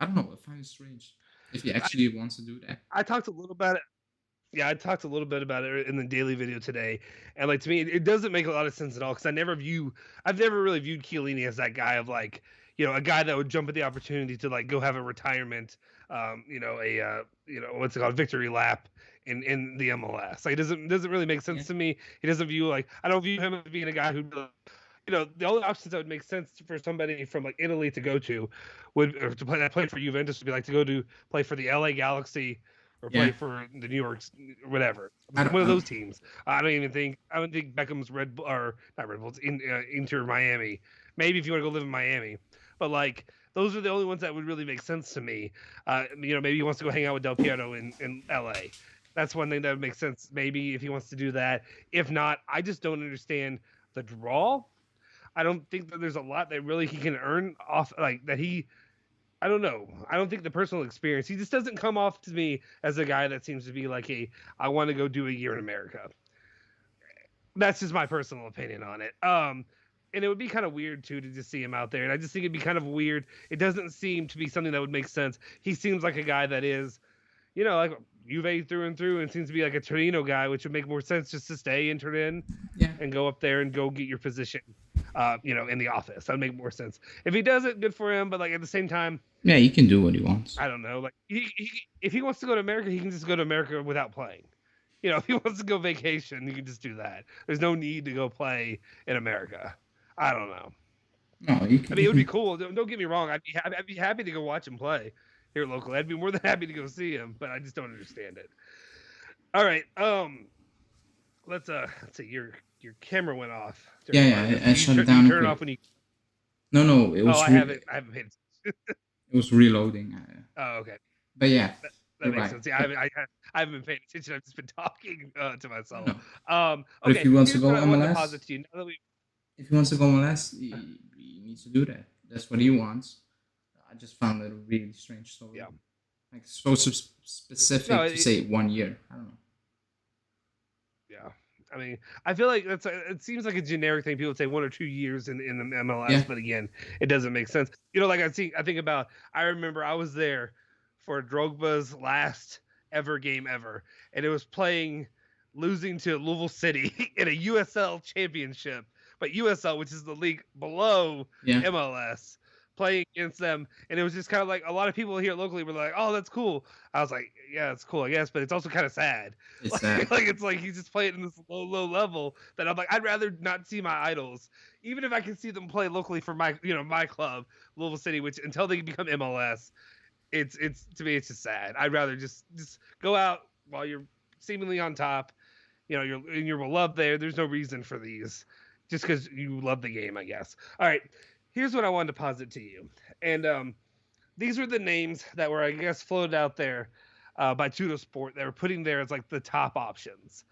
I don't know. I find it strange if he actually wants to do that. I talked a little about it. Yeah, I talked a little bit about it in the daily video today, and like to me, it doesn't make a lot of sense at all because I've never really viewed Chiellini as that guy of like, a guy that would jump at the opportunity to like go have a retirement, what's it called, victory lap in the MLS. Like, it doesn't really make sense to me. He doesn't view I don't view him as being a guy who, the only options that would make sense for somebody from like Italy to go to play for Juventus would be like to go to play for the LA Galaxy. Or play for the New York, whatever. One of those teams. I don't think Beckham's not Red Bull's Inter Miami. Maybe if you want to go live in Miami, but like those are the only ones that would really make sense to me. Maybe he wants to go hang out with Del Piero in LA. That's one thing that would make sense. Maybe if he wants to do that. If not, I just don't understand the draw. I don't think that there's a lot that really he can earn off like that he. I don't know. I don't think the personal experience. He just doesn't come off to me as a guy that seems to be like I want to go do a year in America. That's just my personal opinion on it. And it would be kind of weird too to just see him out there. And I just think it'd be kind of weird. It doesn't seem to be something that would make sense. He seems like a guy that is, like Juve through and through, and seems to be like a Torino guy, which would make more sense just to stay in Turin and go up there and go get your position, in the office. That would make more sense. If he does it, good for him. But like at the same time, yeah, he can do what he wants. I don't know. Like if he wants to go to America, he can just go to America without playing. If he wants to go vacation, he can just do that. There's no need to go play in America. I don't know. No, I mean, it would be cool. Don't get me wrong. I'd be happy to go watch him play here locally. I'd be more than happy to go see him, but I just don't understand it. All right. let's see. Your camera went off. Yeah, During part of yeah. this. I Do shut it you down turn it quick. off when you? No, it Oh, was I haven't paid attention. it was reloading. Oh, okay. But yeah, That you're makes right. sense. Yeah, I haven't been paying attention. I've just been talking to myself. No. But if Okay. he wants to Here's go what I wanted to MLS, posit to you. Now that we, if he wants to go MLS, he needs to do that. That's what he wants. I just found it a really strange story. yeah. Like so No. specific to say 1 year. I don't know. Yeah. I mean, I feel like it seems like a generic thing. People would say 1 or 2 years in the MLS, Yeah. but again, it doesn't make sense. Like I think about. I remember I was there for Drogba's last ever game ever, and it was losing to Louisville City in a USL championship, but USL, which is the league below Yeah. MLS, playing against them, and it was just kind of like a lot of people here locally were like, "Oh, that's cool." I was like, "Yeah, it's cool, I guess," but it's also kind of sad. It's Like, sad. like it's like he's just playing in this low level that I'm like, I'd rather not see my idols, even if I can see them play locally for my club, Louisville City, which until they become MLS, it's to me it's just sad. I'd rather just go out while you're seemingly on top. You're beloved there. There's no reason for these, just because you love the game, I guess. All right, here's what I wanted to posit to you, and these were the names that were, I guess, floated out there by Judo Sport. They were putting there as like the top options,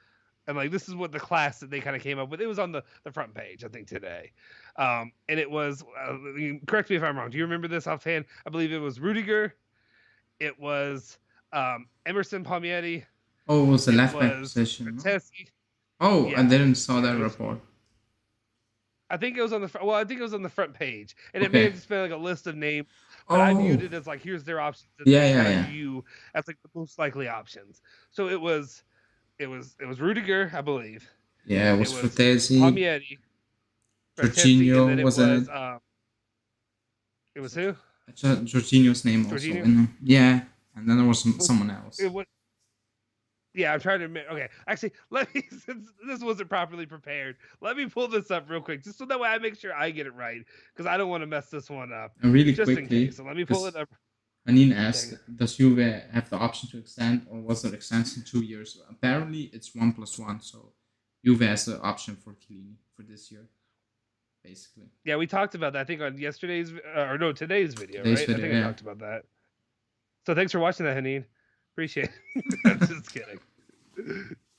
and like this is what the class that they kind of came up with. It was on the front page, I think, today, and it was. Correct me if I'm wrong. Do you remember this offhand? I believe it was Rudiger. It was Emerson Palmieri. Oh, it was the left back position. Oh, Yeah. I didn't saw that report. I think it was on the front. Well, I think it was on the front page, and it may have just been like a list of names. But I viewed it as like, here's their options. That Yeah. view as like the most likely options. So it was Rudiger, I believe. Yeah, it was Fratesi. Palmieri. Jorginho was it? It was who? Jorginho's name Jorginho? also. Yeah, and then there was someone else. Yeah, I'm trying to admit. Okay, actually, since this wasn't properly prepared, let me pull this up real quick, just so that way I make sure I get it right, because I don't want to mess this one up. And really just quickly, in case. So let me pull it up. Anine asked, does Juve have the option to extend, or was it extension 2 years? Apparently, it's 1+1, so Juve has the option for Chiellini for this year, basically. Yeah, we talked about that, I think, on today's video, Today's right? Video, I think I talked about that. So thanks for watching that, Hanine. Appreciate it. I'm just kidding.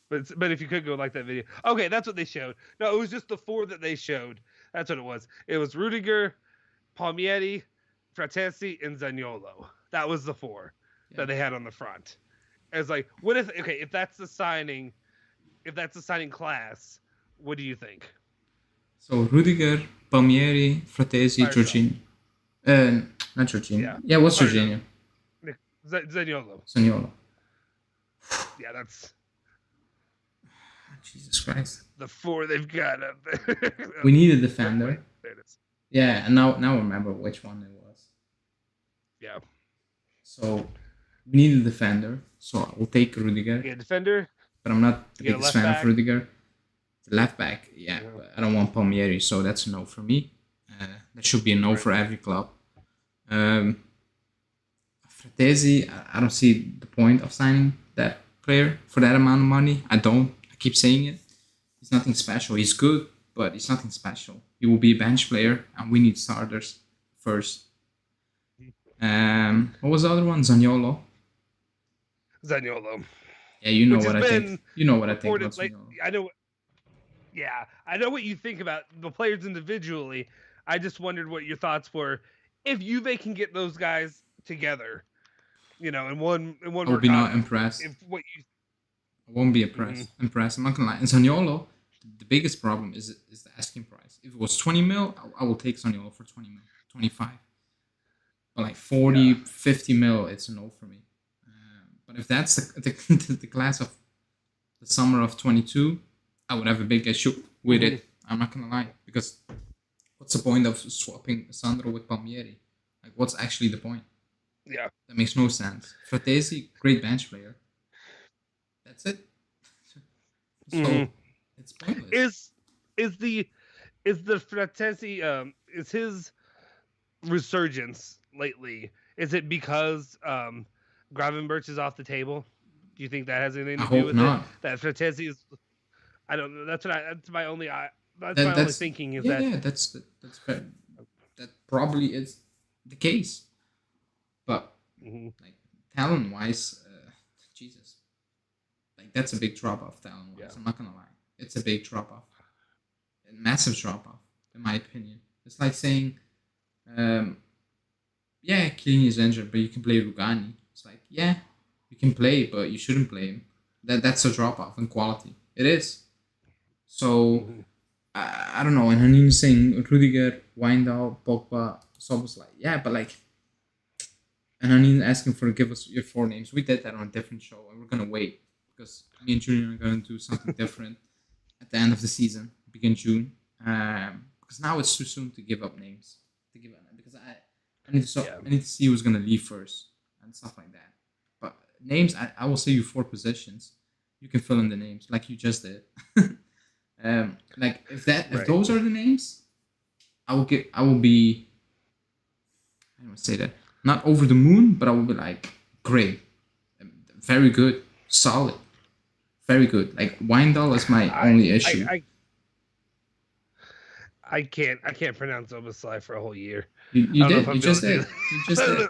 But if you could go like that video. Okay, that's what they showed. No, it was just the four that they showed. That's what it was. It was Rudiger, Palmieri, Fratesi, and Zaniolo. That was the four that they had on the front. It's like, what if that's the signing class, what do you think? So Rudiger, Palmieri, Fratesi, Jorginho. Not Jorginho. Yeah, what's Jorginho? Zaniolo. Yeah, that's Jesus Christ. the four they've got up there. We need a defender. There it is. Yeah, and now I remember which one it was. Yeah. So we need a defender. So I will take Rudiger. Yeah, defender. But I'm not the biggest fan of Rudiger. The left back, yeah. But I don't want Palmieri, so that's a no for me. That should be a no for every club. Fratesi, I don't see the point of signing that player for that amount of money. I keep saying it. He's nothing special. He's good, but he's nothing special. He will be a bench player, and we need starters first. What was the other one? Zaniolo. Yeah, you know what I think. You know what I think about Zaniolo. I know. Yeah, I know what you think about the players individually. I just wondered what your thoughts were. If Juve can get those guys together, in one. I will be not impressed. I won't be impressed. I'm not gonna lie. And Zaniolo, the biggest problem is the asking price. If it was 20 mil, I will take Zaniolo for 20 mil, 25. But like 40, 50 mil, it's a no for me. But if that's the class of the summer of 22, I would have a big issue with it. I'm not gonna lie, because what's the point of swapping Sandro with Palmieri? Like, what's actually the point? Yeah, that makes no sense. Fratesi, great bench player. That's it. So it's pointless. Is the Fratesi is his resurgence lately? Is it because Gravenberch is off the table? Do you think that has anything to do with it? That Fratesi is. I don't know. That's my only. That's That my only that's thinking is yeah, that. yeah. That's fair. That probably is the case. But Mhm. like talent wise, Jesus, like that's a big drop off talent Yeah. wise. I'm not gonna lie, it's a big drop off, a massive drop off, in my opinion. It's like saying, um, yeah, Chiellini is injured, but you can play Rugani. It's like, yeah, you can play, but you shouldn't play him. That's a drop off in quality. It is. So Mhm. I don't know. And Hanin saying Rudiger, Wijndal, Pogba, Sobos, like, yeah, but like, and Hanin asking for give us your 4 names. We did that on a different show, and we're gonna wait because me and Julian are gonna do something different at the end of the season, begin June. Because now it's too soon to give up names. To give up because I need to see who's gonna leave first and stuff like that. But names, I will say you 4 positions. You can fill in the names like you just did. Like if those are the names, I will be, I don't say that, not over the moon, but I will be like great, very good, solid, very good. Like Wijndal is my only issue. I can't pronounce Obaslai for a whole year. You I don't know if did. I'm You able just to do did. You just did.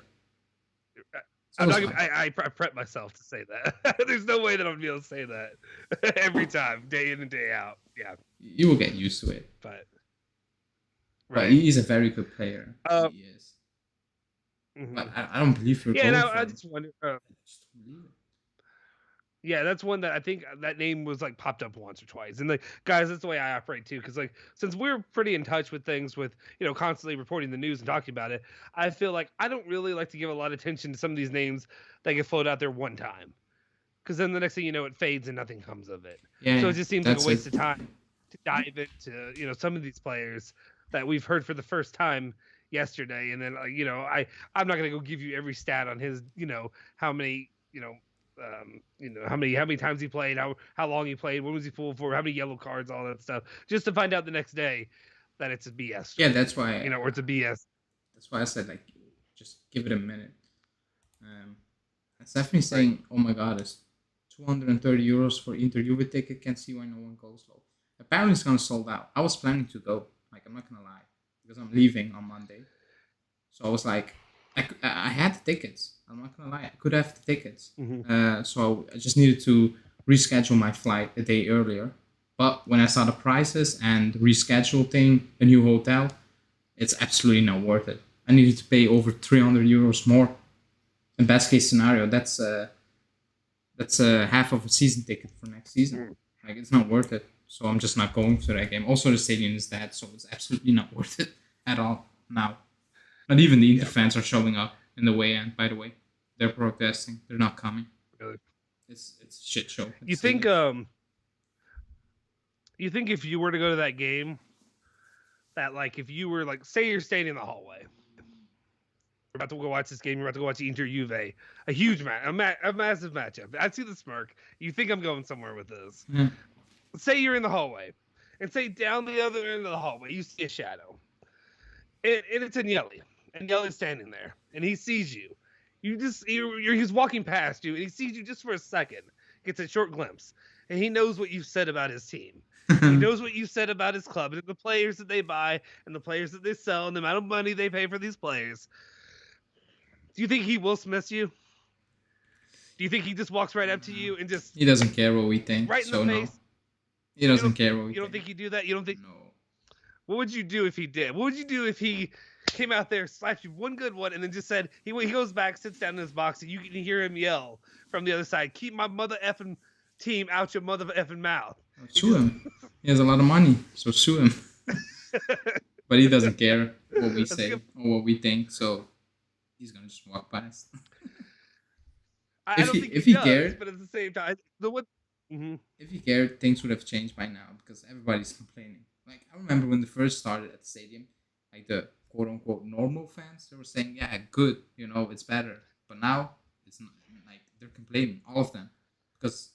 I'm not gonna, I prep myself to say that. There's no way that I'm gonna be able to say that every time, day in and day out. Yeah. You will get used to it. But he's a very good player. He is. Mm-hmm. But I don't believe you're going for I him. just wonder. Yeah, that's one that I think that name was like popped up once or twice. And like, guys, that's the way I operate too. Because like, since we're pretty in touch with things, with constantly reporting the news and talking about it, I feel like I don't really like to give a lot of attention to some of these names that get floated out there one time. Because then the next thing you know, it fades and nothing comes of it. Yeah, so it just seems like a waste of time to dive into some of these players that we've heard for the first time yesterday. And then I'm not gonna go give you every stat on his how many how many times he played, how long he played, when was he full for, how many yellow cards, all that stuff, just to find out the next day that it's a BS story. Yeah, that's why or it's a BS. That's why I said like just give it a minute. Stephanie saying, "Oh my God, it's 230 euros for Inter Juve ticket. Can't see why no one goes low." Apparently, it's gonna sold out. I was planning to go. Like, I'm not gonna lie, because I'm leaving on Monday. So I was like, I had the tickets. I'm not gonna lie, I could have the tickets. Mm-hmm. So I just needed to reschedule my flight a day earlier. But when I saw the prices and rescheduling a new hotel, it's absolutely not worth it. I needed to pay over 300 euros more. In best case scenario, that's half of a season ticket for next season. Like, it's not worth it. So I'm just not going to that game. Also, the stadium is dead, so it's absolutely not worth it at all now. Not even the Inter fans are showing up in the weigh-in, by the way. They're protesting. They're not coming. Really? It's a shit show. You think if you were to go to that game, that like if you were like, say you're standing in the hallway, you're about to go watch this game, you're about to go watch Inter Juve, a huge match, a massive matchup. I see the smirk. You think I'm going somewhere with this. Yeah. Say you're in the hallway, and say down the other end of the hallway, you see a shadow. And it's Agnelli. Agnelli's standing there, and he sees you. He's walking past you, and he sees you just for a second, gets a short glimpse, and he knows what you've said about his team. He knows what you said about his club, and the players that they buy, and the players that they sell, and the amount of money they pay for these players. Do you think he will Smith you? Do you think he just walks right up to you and just... He doesn't care what we think. Right in the face? No. He doesn't care what we think. You don't think he'd do that? You don't think... No. What would you do if he did? What would you do if he came out there, slapped you one good one, and then just said, he goes back, sits down in his box, and you can hear him yell from the other side, "Keep my mother effing team out your mother effing mouth." Sue him. He has a lot of money, so sue him. But he doesn't care what we say or what we think, so he's gonna just walk past. I don't think he does, cared, but at the same time, if he cared, things would have changed by now because everybody's complaining. Like, I remember when they first started at the stadium, like the quote unquote normal fans, they were saying, "Yeah, good, it's better." But now it's not, like, they're complaining, all of them, because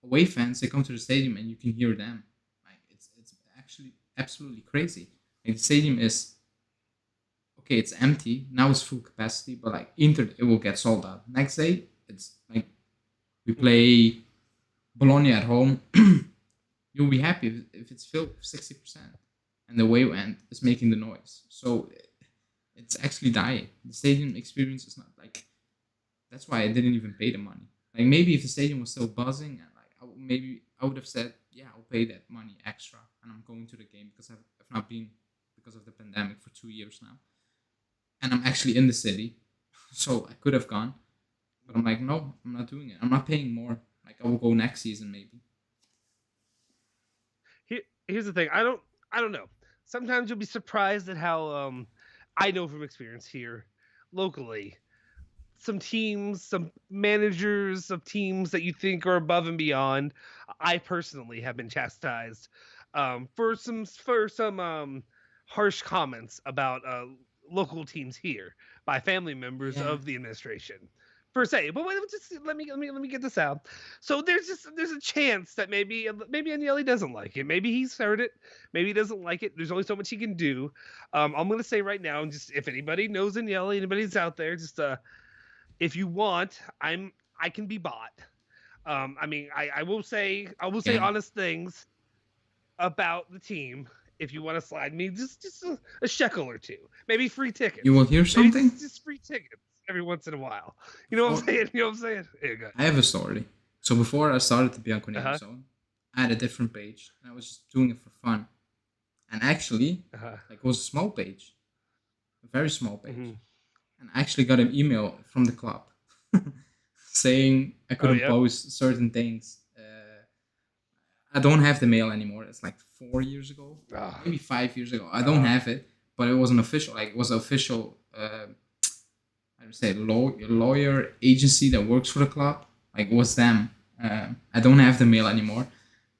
away fans, they come to the stadium and you can hear them. Like, it's actually absolutely crazy. Like, the stadium is okay, it's empty now, it's full capacity, but like Inter, it will get sold out next day. It's like we play Bologna at home. you'll be happy if it's filled 60%, and the wave end is making the noise. So it's actually dying. The stadium experience is not like. That's why I didn't even pay the money. Like maybe if the stadium was still buzzing, and like maybe I would have said, yeah, I'll pay that money extra, and I'm going to the game because I've not been because of the pandemic for 2 years now, and I'm actually in the city, so I could have gone, but I'm like, no, I'm not doing it. I'm not paying more. Like I will go next season maybe. Here's the thing. I don't know. Sometimes you'll be surprised at how I know from experience here locally. Some teams, some managers of teams that you think are above and beyond. I personally have been chastised for some harsh comments about local teams here by family members Yeah. of the administration. Per se, but wait, just let me get this out. So there's a chance that maybe Agnelli doesn't like it. Maybe he's heard it. Maybe he doesn't like it. There's only so much he can do. I'm gonna say right now, and just if anybody knows Agnelli, anybody's out there, just if you want, I can be bought. I mean, I will say Yeah. honest things about the team. If you want to slide me just a shekel or two, maybe free tickets. You will hear Maybe something? just free tickets every once in a while. You know what I'm saying? You know what I'm saying? Yeah, good. I have a story. So before I started the Bianconeri Uh-huh. Zone, I had a different page, and I was just doing it for fun. And actually, like it was a small page, a very small page. And I actually got an email from the club saying I couldn't post certain things. I don't have the mail anymore. It's like 4 years ago, maybe 5 years ago. I don't have it, but it was an official. Like it was an official. I would say lawyer agency that works for the club. Like it was them. I don't have the mail anymore,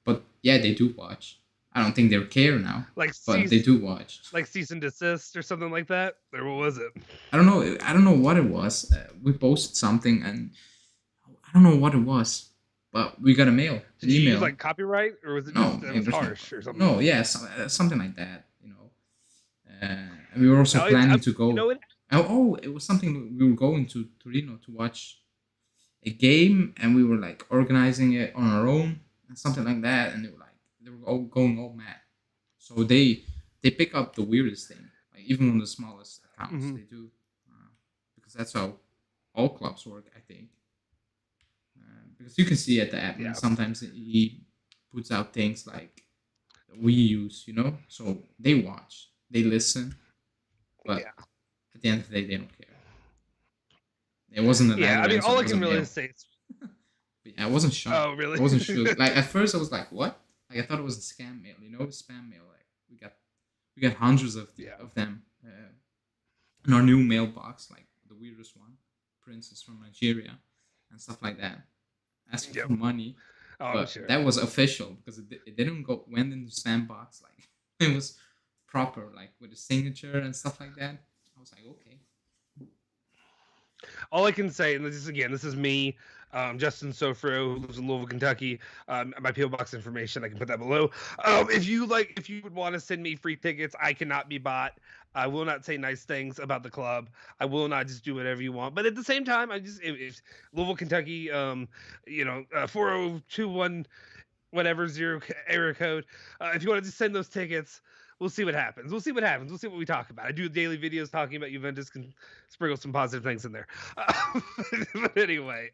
but yeah, they do watch. I don't think they care now, Like but they do watch. Like cease and desist or something like that, or what was it? I don't know. I don't know what it was. We posted something, and I don't know what it was, but we got a mail. Did you use like copyright, or was it just it was harsh or something? No, yeah, something like that. You know, and we were also planning to go. You know, it was something we were going to Torino to watch a game, and we were like organizing it on our own and something like that, and they were all going all mad. So they pick up the weirdest thing, like even on the smallest accounts they do, because that's how all clubs work, I think. Because you can see at the app, sometimes he puts out things like we use, you know, so they watch, they listen, but at the end of the day, they don't care. It wasn't an I mean, all I can really say is... I wasn't shocked. Oh, really? I wasn't sure. Like at first, I was like, "What?" Like I thought it was a scam mail, you know, spam mail. Like we got hundreds of them in our new mailbox, like the weirdest one, princess from Nigeria, and stuff like that, asking for money. But sure. That was official because it didn't went in the spam box. Like it was proper, like with a signature and stuff like that. I was like, okay. All I can say, and this is me, Justin Sofro, who lives in Louisville, Kentucky. My PO box information, I can put that below. If you would want to send me free tickets, I cannot be bought. I will not say nice things about the club. I will not just do whatever you want. But at the same time, if Louisville, Kentucky, 4021 whatever 0 area code. If you want to just send those tickets, we'll see what happens. We'll see what we talk about. I do daily videos talking about Juventus, can sprinkle some positive things in there. But anyway,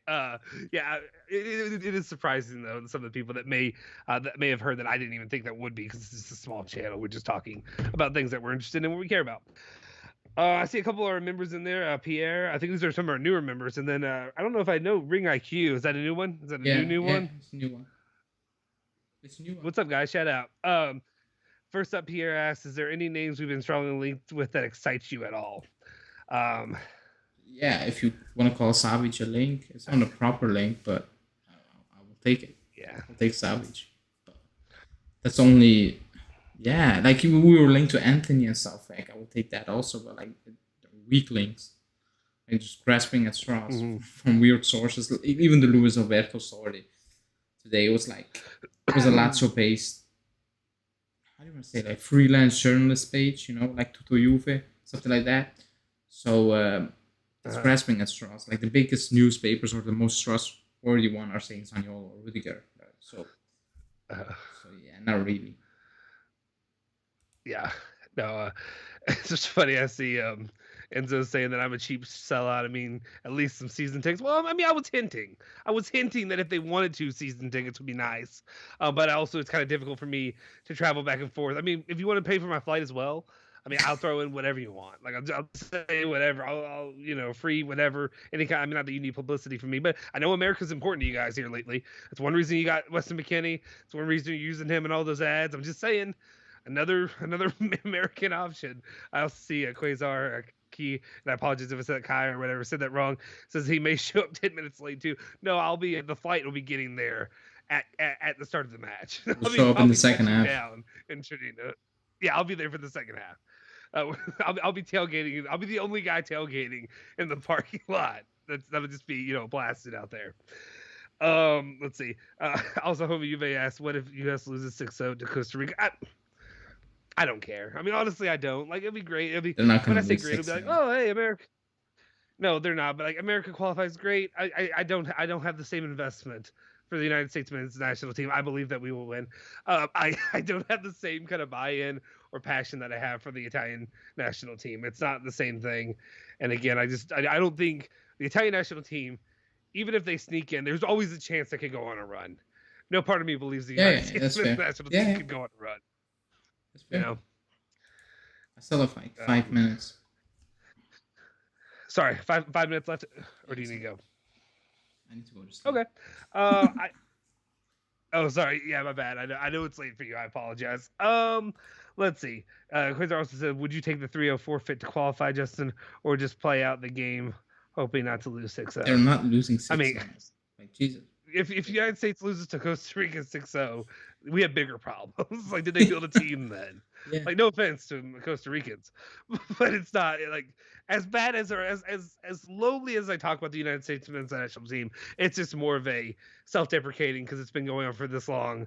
it is surprising though some of the people that may have heard that I didn't even think that would be, because it's just a small channel. We're just talking about things that we're interested in and what we care about. I see a couple of our members in there. Pierre, I think these are some of our newer members. And then I don't know if I know Ring IQ. Is that a new one? Is that a new one? It's a new one. It's a new one. What's up, guys? Shout out. First up, Pierre asks, is there any names we've been strongly linked with that excites you at all? Yeah, if you want to call Savage a link, it's not a proper link, but I will take it. Yeah. I'll take Savage. But that's only... Yeah, like we were linked to Anthony and stuff. Like I will take that also, but like weak links, like just grasping at straws from weird sources. Even the Luis Alberto story today was a Lazio based. How do you want to say, like freelance journalist page? You know, like Tutto Juve, something like that. So it's grasping at straws. Like the biggest newspapers or the most trustworthy one are saying Zaniolo or Rudiger. So So yeah, not really. Yeah, no, it's just funny. I see Enzo saying that I'm a cheap sellout. I mean, at least some season tickets. Well, I mean, I was hinting that if they wanted to, season tickets would be nice. But also, it's kind of difficult for me to travel back and forth. I mean, if you want to pay for my flight as well, I mean, I'll throw in whatever you want. Like I'll say whatever. I'll free whatever any kind. I mean, not that you need publicity from me, but I know America's important to you guys here lately. That's one reason you got Weston McKennie. It's one reason you're using him in all those ads. I'm just saying another American option. I'll see a Quasar Key, and I apologize if I said Kai or whatever, said that wrong. Says he may show up 10 minutes late too. No, the flight will be getting there at the start of the match. We'll show up in the second half. Down in Trinidad. Yeah, I'll be there for the second half. I'll be tailgating. I'll be the only guy tailgating in the parking lot. That'll just be blasted out there. Let's see. Also, Homie Juve asked, "What if U.S. loses 6-0 to Costa Rica?" I don't care. I mean, honestly, I don't. Like, it'd be great. They're not when I say lose great, it'll be like, oh, hey, America. No, they're not. But like, America qualifies great. I don't have the same investment for the United States men's national team. I believe that we will win. I don't have the same kind of buy-in or passion that I have for the Italian national team. It's not the same thing. And again, I don't think the Italian national team, even if they sneak in, there's always a chance they could go on a run. No part of me believes the United States men's national team could go on a run. You know, I still have like 5 minutes. Sorry, five minutes left, or do you need to go? I need to go to sleep. Okay. Oh, sorry. Yeah, my bad. I know it's late for you. I apologize. Let's see. Quasar also said, "Would you take the 3-0 forfeit to qualify, Justin, or just play out the game, hoping not to lose 6-0?" They're not losing 6-0. I mean, like Jesus. If the United States loses to Costa Rica 6-0, we have bigger problems. Like, did they build a team then? Yeah. Like, no offense to Costa Ricans, but it's not like as bad as or as lowly as I talk about the United States men's national team. It's just more of a self-deprecating because it's been going on for this long,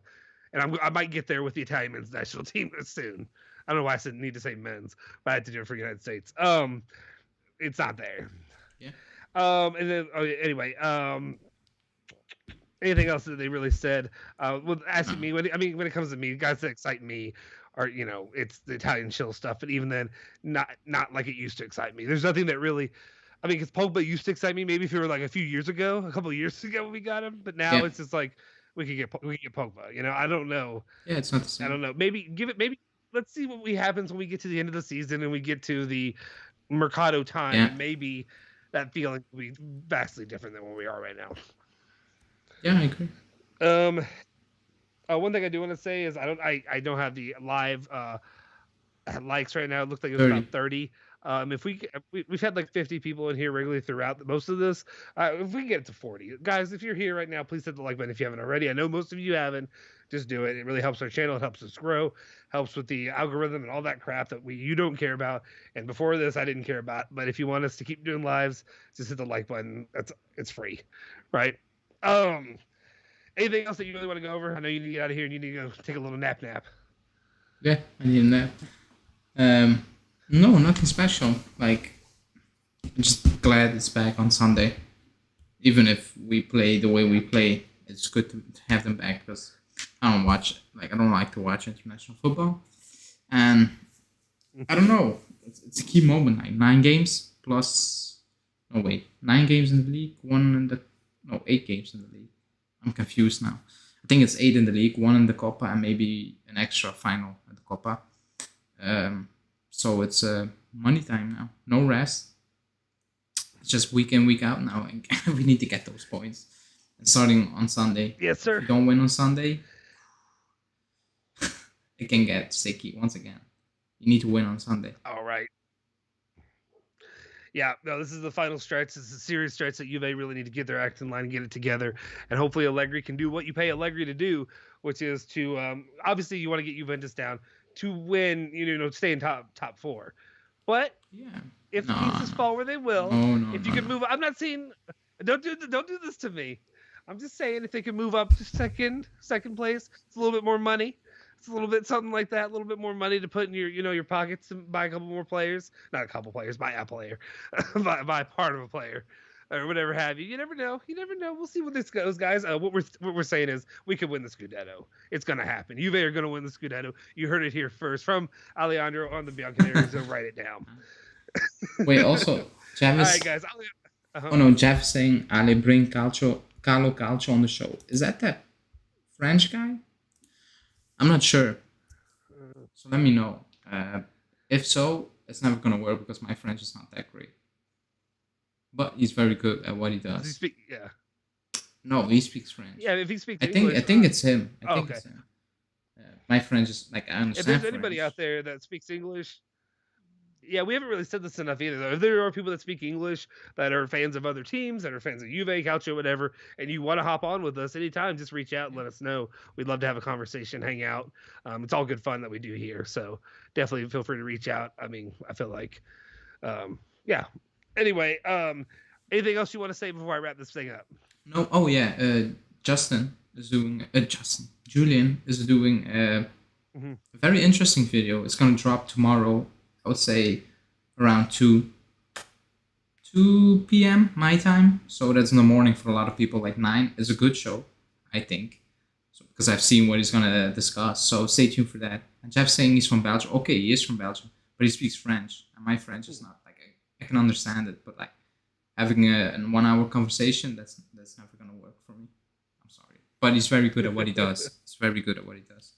and I might get there with the Italian men's national team soon. I don't know why I need to say men's, but I had to do it for the United States. It's not there. Yeah. And then anyway. Anything else that they really said? Well, asking me when it comes to me, guys that excite me are it's the Italian chill stuff, but even then, not like it used to excite me. There's nothing that really, I mean, because Pogba used to excite me maybe if it were like a couple of years ago when we got him, but now it's just like we could get Pogba. I don't know. Yeah, it's not the same. I don't know. Maybe let's see what happens when we get to the end of the season and we get to the Mercado time. Yeah. And maybe that feeling will be vastly different than where we are right now. Yeah, I agree. One thing I do want to say is I don't have the live likes right now. It looked like it was 30. About 30. If we've had like 50 people in here regularly throughout most of this. If we can get it to 40, guys, if you're here right now, please hit the like button if you haven't already. I know most of you haven't. Just do it. It really helps our channel. It helps us grow. Helps with the algorithm and all that crap that you don't care about. And before this, I didn't care about. But if you want us to keep doing lives, just hit the like button. It's free, right? Anything else that you really want to go over? I know you need to get out of here and you need to go take a little nap. Yeah, I need a nap. No, nothing special. Like, I'm just glad it's back on Sunday. Even if we play the way we play, it's good to have them back because I don't like to watch international football. And I don't know, it's a key moment. Like 9 games plus, 9 games in the league, 8 games in the league. I'm confused now. I think it's 8 in the league, 1 in the Copa, and maybe an extra final at the Copa. So it's money time now. No rest. It's just week in, week out now. And we need to get those points. And starting on Sunday. Yes, sir. If you don't win on Sunday, it can get sticky once again. You need to win on Sunday. All right. Yeah, no, this is the final stretch. This is a serious stretch that Juve really need to get their act in line and get it together. And hopefully Allegri can do what you pay Allegri to do, which is to obviously you want to get Juventus down to win, stay in top 4. But if the pieces fall where they will, if you can move, I'm not saying don't do this to me. I'm just saying if they can move up to second place, it's a little bit more money. It's a little bit something like that, a little bit more money to put in your pockets to buy a couple more players. Not a couple players, buy a player, buy part of a player. or whatever have you. You never know. You never know. We'll see what this goes, guys. What we're saying is we could win the Scudetto. It's gonna happen. Juve are gonna win the Scudetto. You heard it here first from Alejandro on the Bianconeri. So write it down. Wait, also, Jeff All right, is. guys. Oh no, Jeff is saying Ale bring Carlo Calcio on the show. Is that French guy? I'm not sure. So let me know. If so, it's never gonna work because my French is not that great. But he's very good at what he does. Yeah. No, he speaks French. Yeah, if he speaks English. I think it's him. I think okay. it's him. My French is like I understand. If there's anybody out there that speaks English, yeah, we haven't really said this enough either. Though, if there are people that speak English that are fans of other teams, that are fans of Juve, Calcio, whatever, and you want to hop on with us anytime, just reach out and let us know. We'd love to have a conversation, hang out. It's all good fun that we do here, so definitely feel free to reach out. I mean, I feel like, yeah. Anyway, anything else you want to say before I wrap this thing up? No. Oh yeah, Justin is doing. Julian is doing a very interesting video. It's gonna drop tomorrow. I would say around 2 p.m. my time. So that's in the morning for a lot of people. Like 9 is a good show, I think. So because I've seen what he's gonna discuss. So stay tuned for that. And Jeff's saying he's from Belgium. Okay, he is from Belgium, but he speaks French, and my French is not like I can understand it, but like having a 1 hour conversation, that's never gonna work for me. I'm sorry, but he's very good at what he does. He's very good at what he does.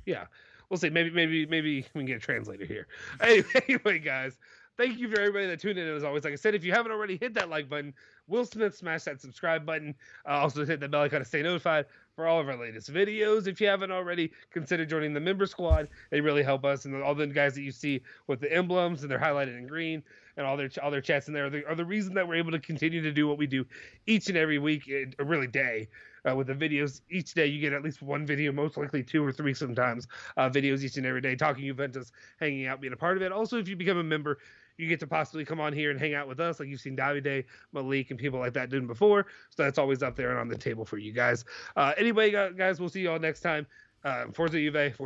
Yeah. We'll see. Maybe we can get a translator here. Anyway, guys, thank you for everybody that tuned in. As always, like I said, if you haven't already, hit that like button. Will Smith, smash that subscribe button. Also hit that bell icon to stay notified for all of our latest videos. If you haven't already, consider joining the member squad. They really help us, and all the guys that you see with the emblems and they're highlighted in green and all their chats in there are the reason that we're able to continue to do what we do each and every week, or really day. With the videos each day, you get at least one video, most likely 2 or 3 sometimes, videos each and every day, talking Juventus, hanging out, being a part of it. Also, if you become a member, you get to possibly come on here and hang out with us, like you've seen Davide, Malik, and people like that doing before. So that's always up there and on the table for you guys. Anyway, guys, we'll see you all next time. Forza Juve, Forza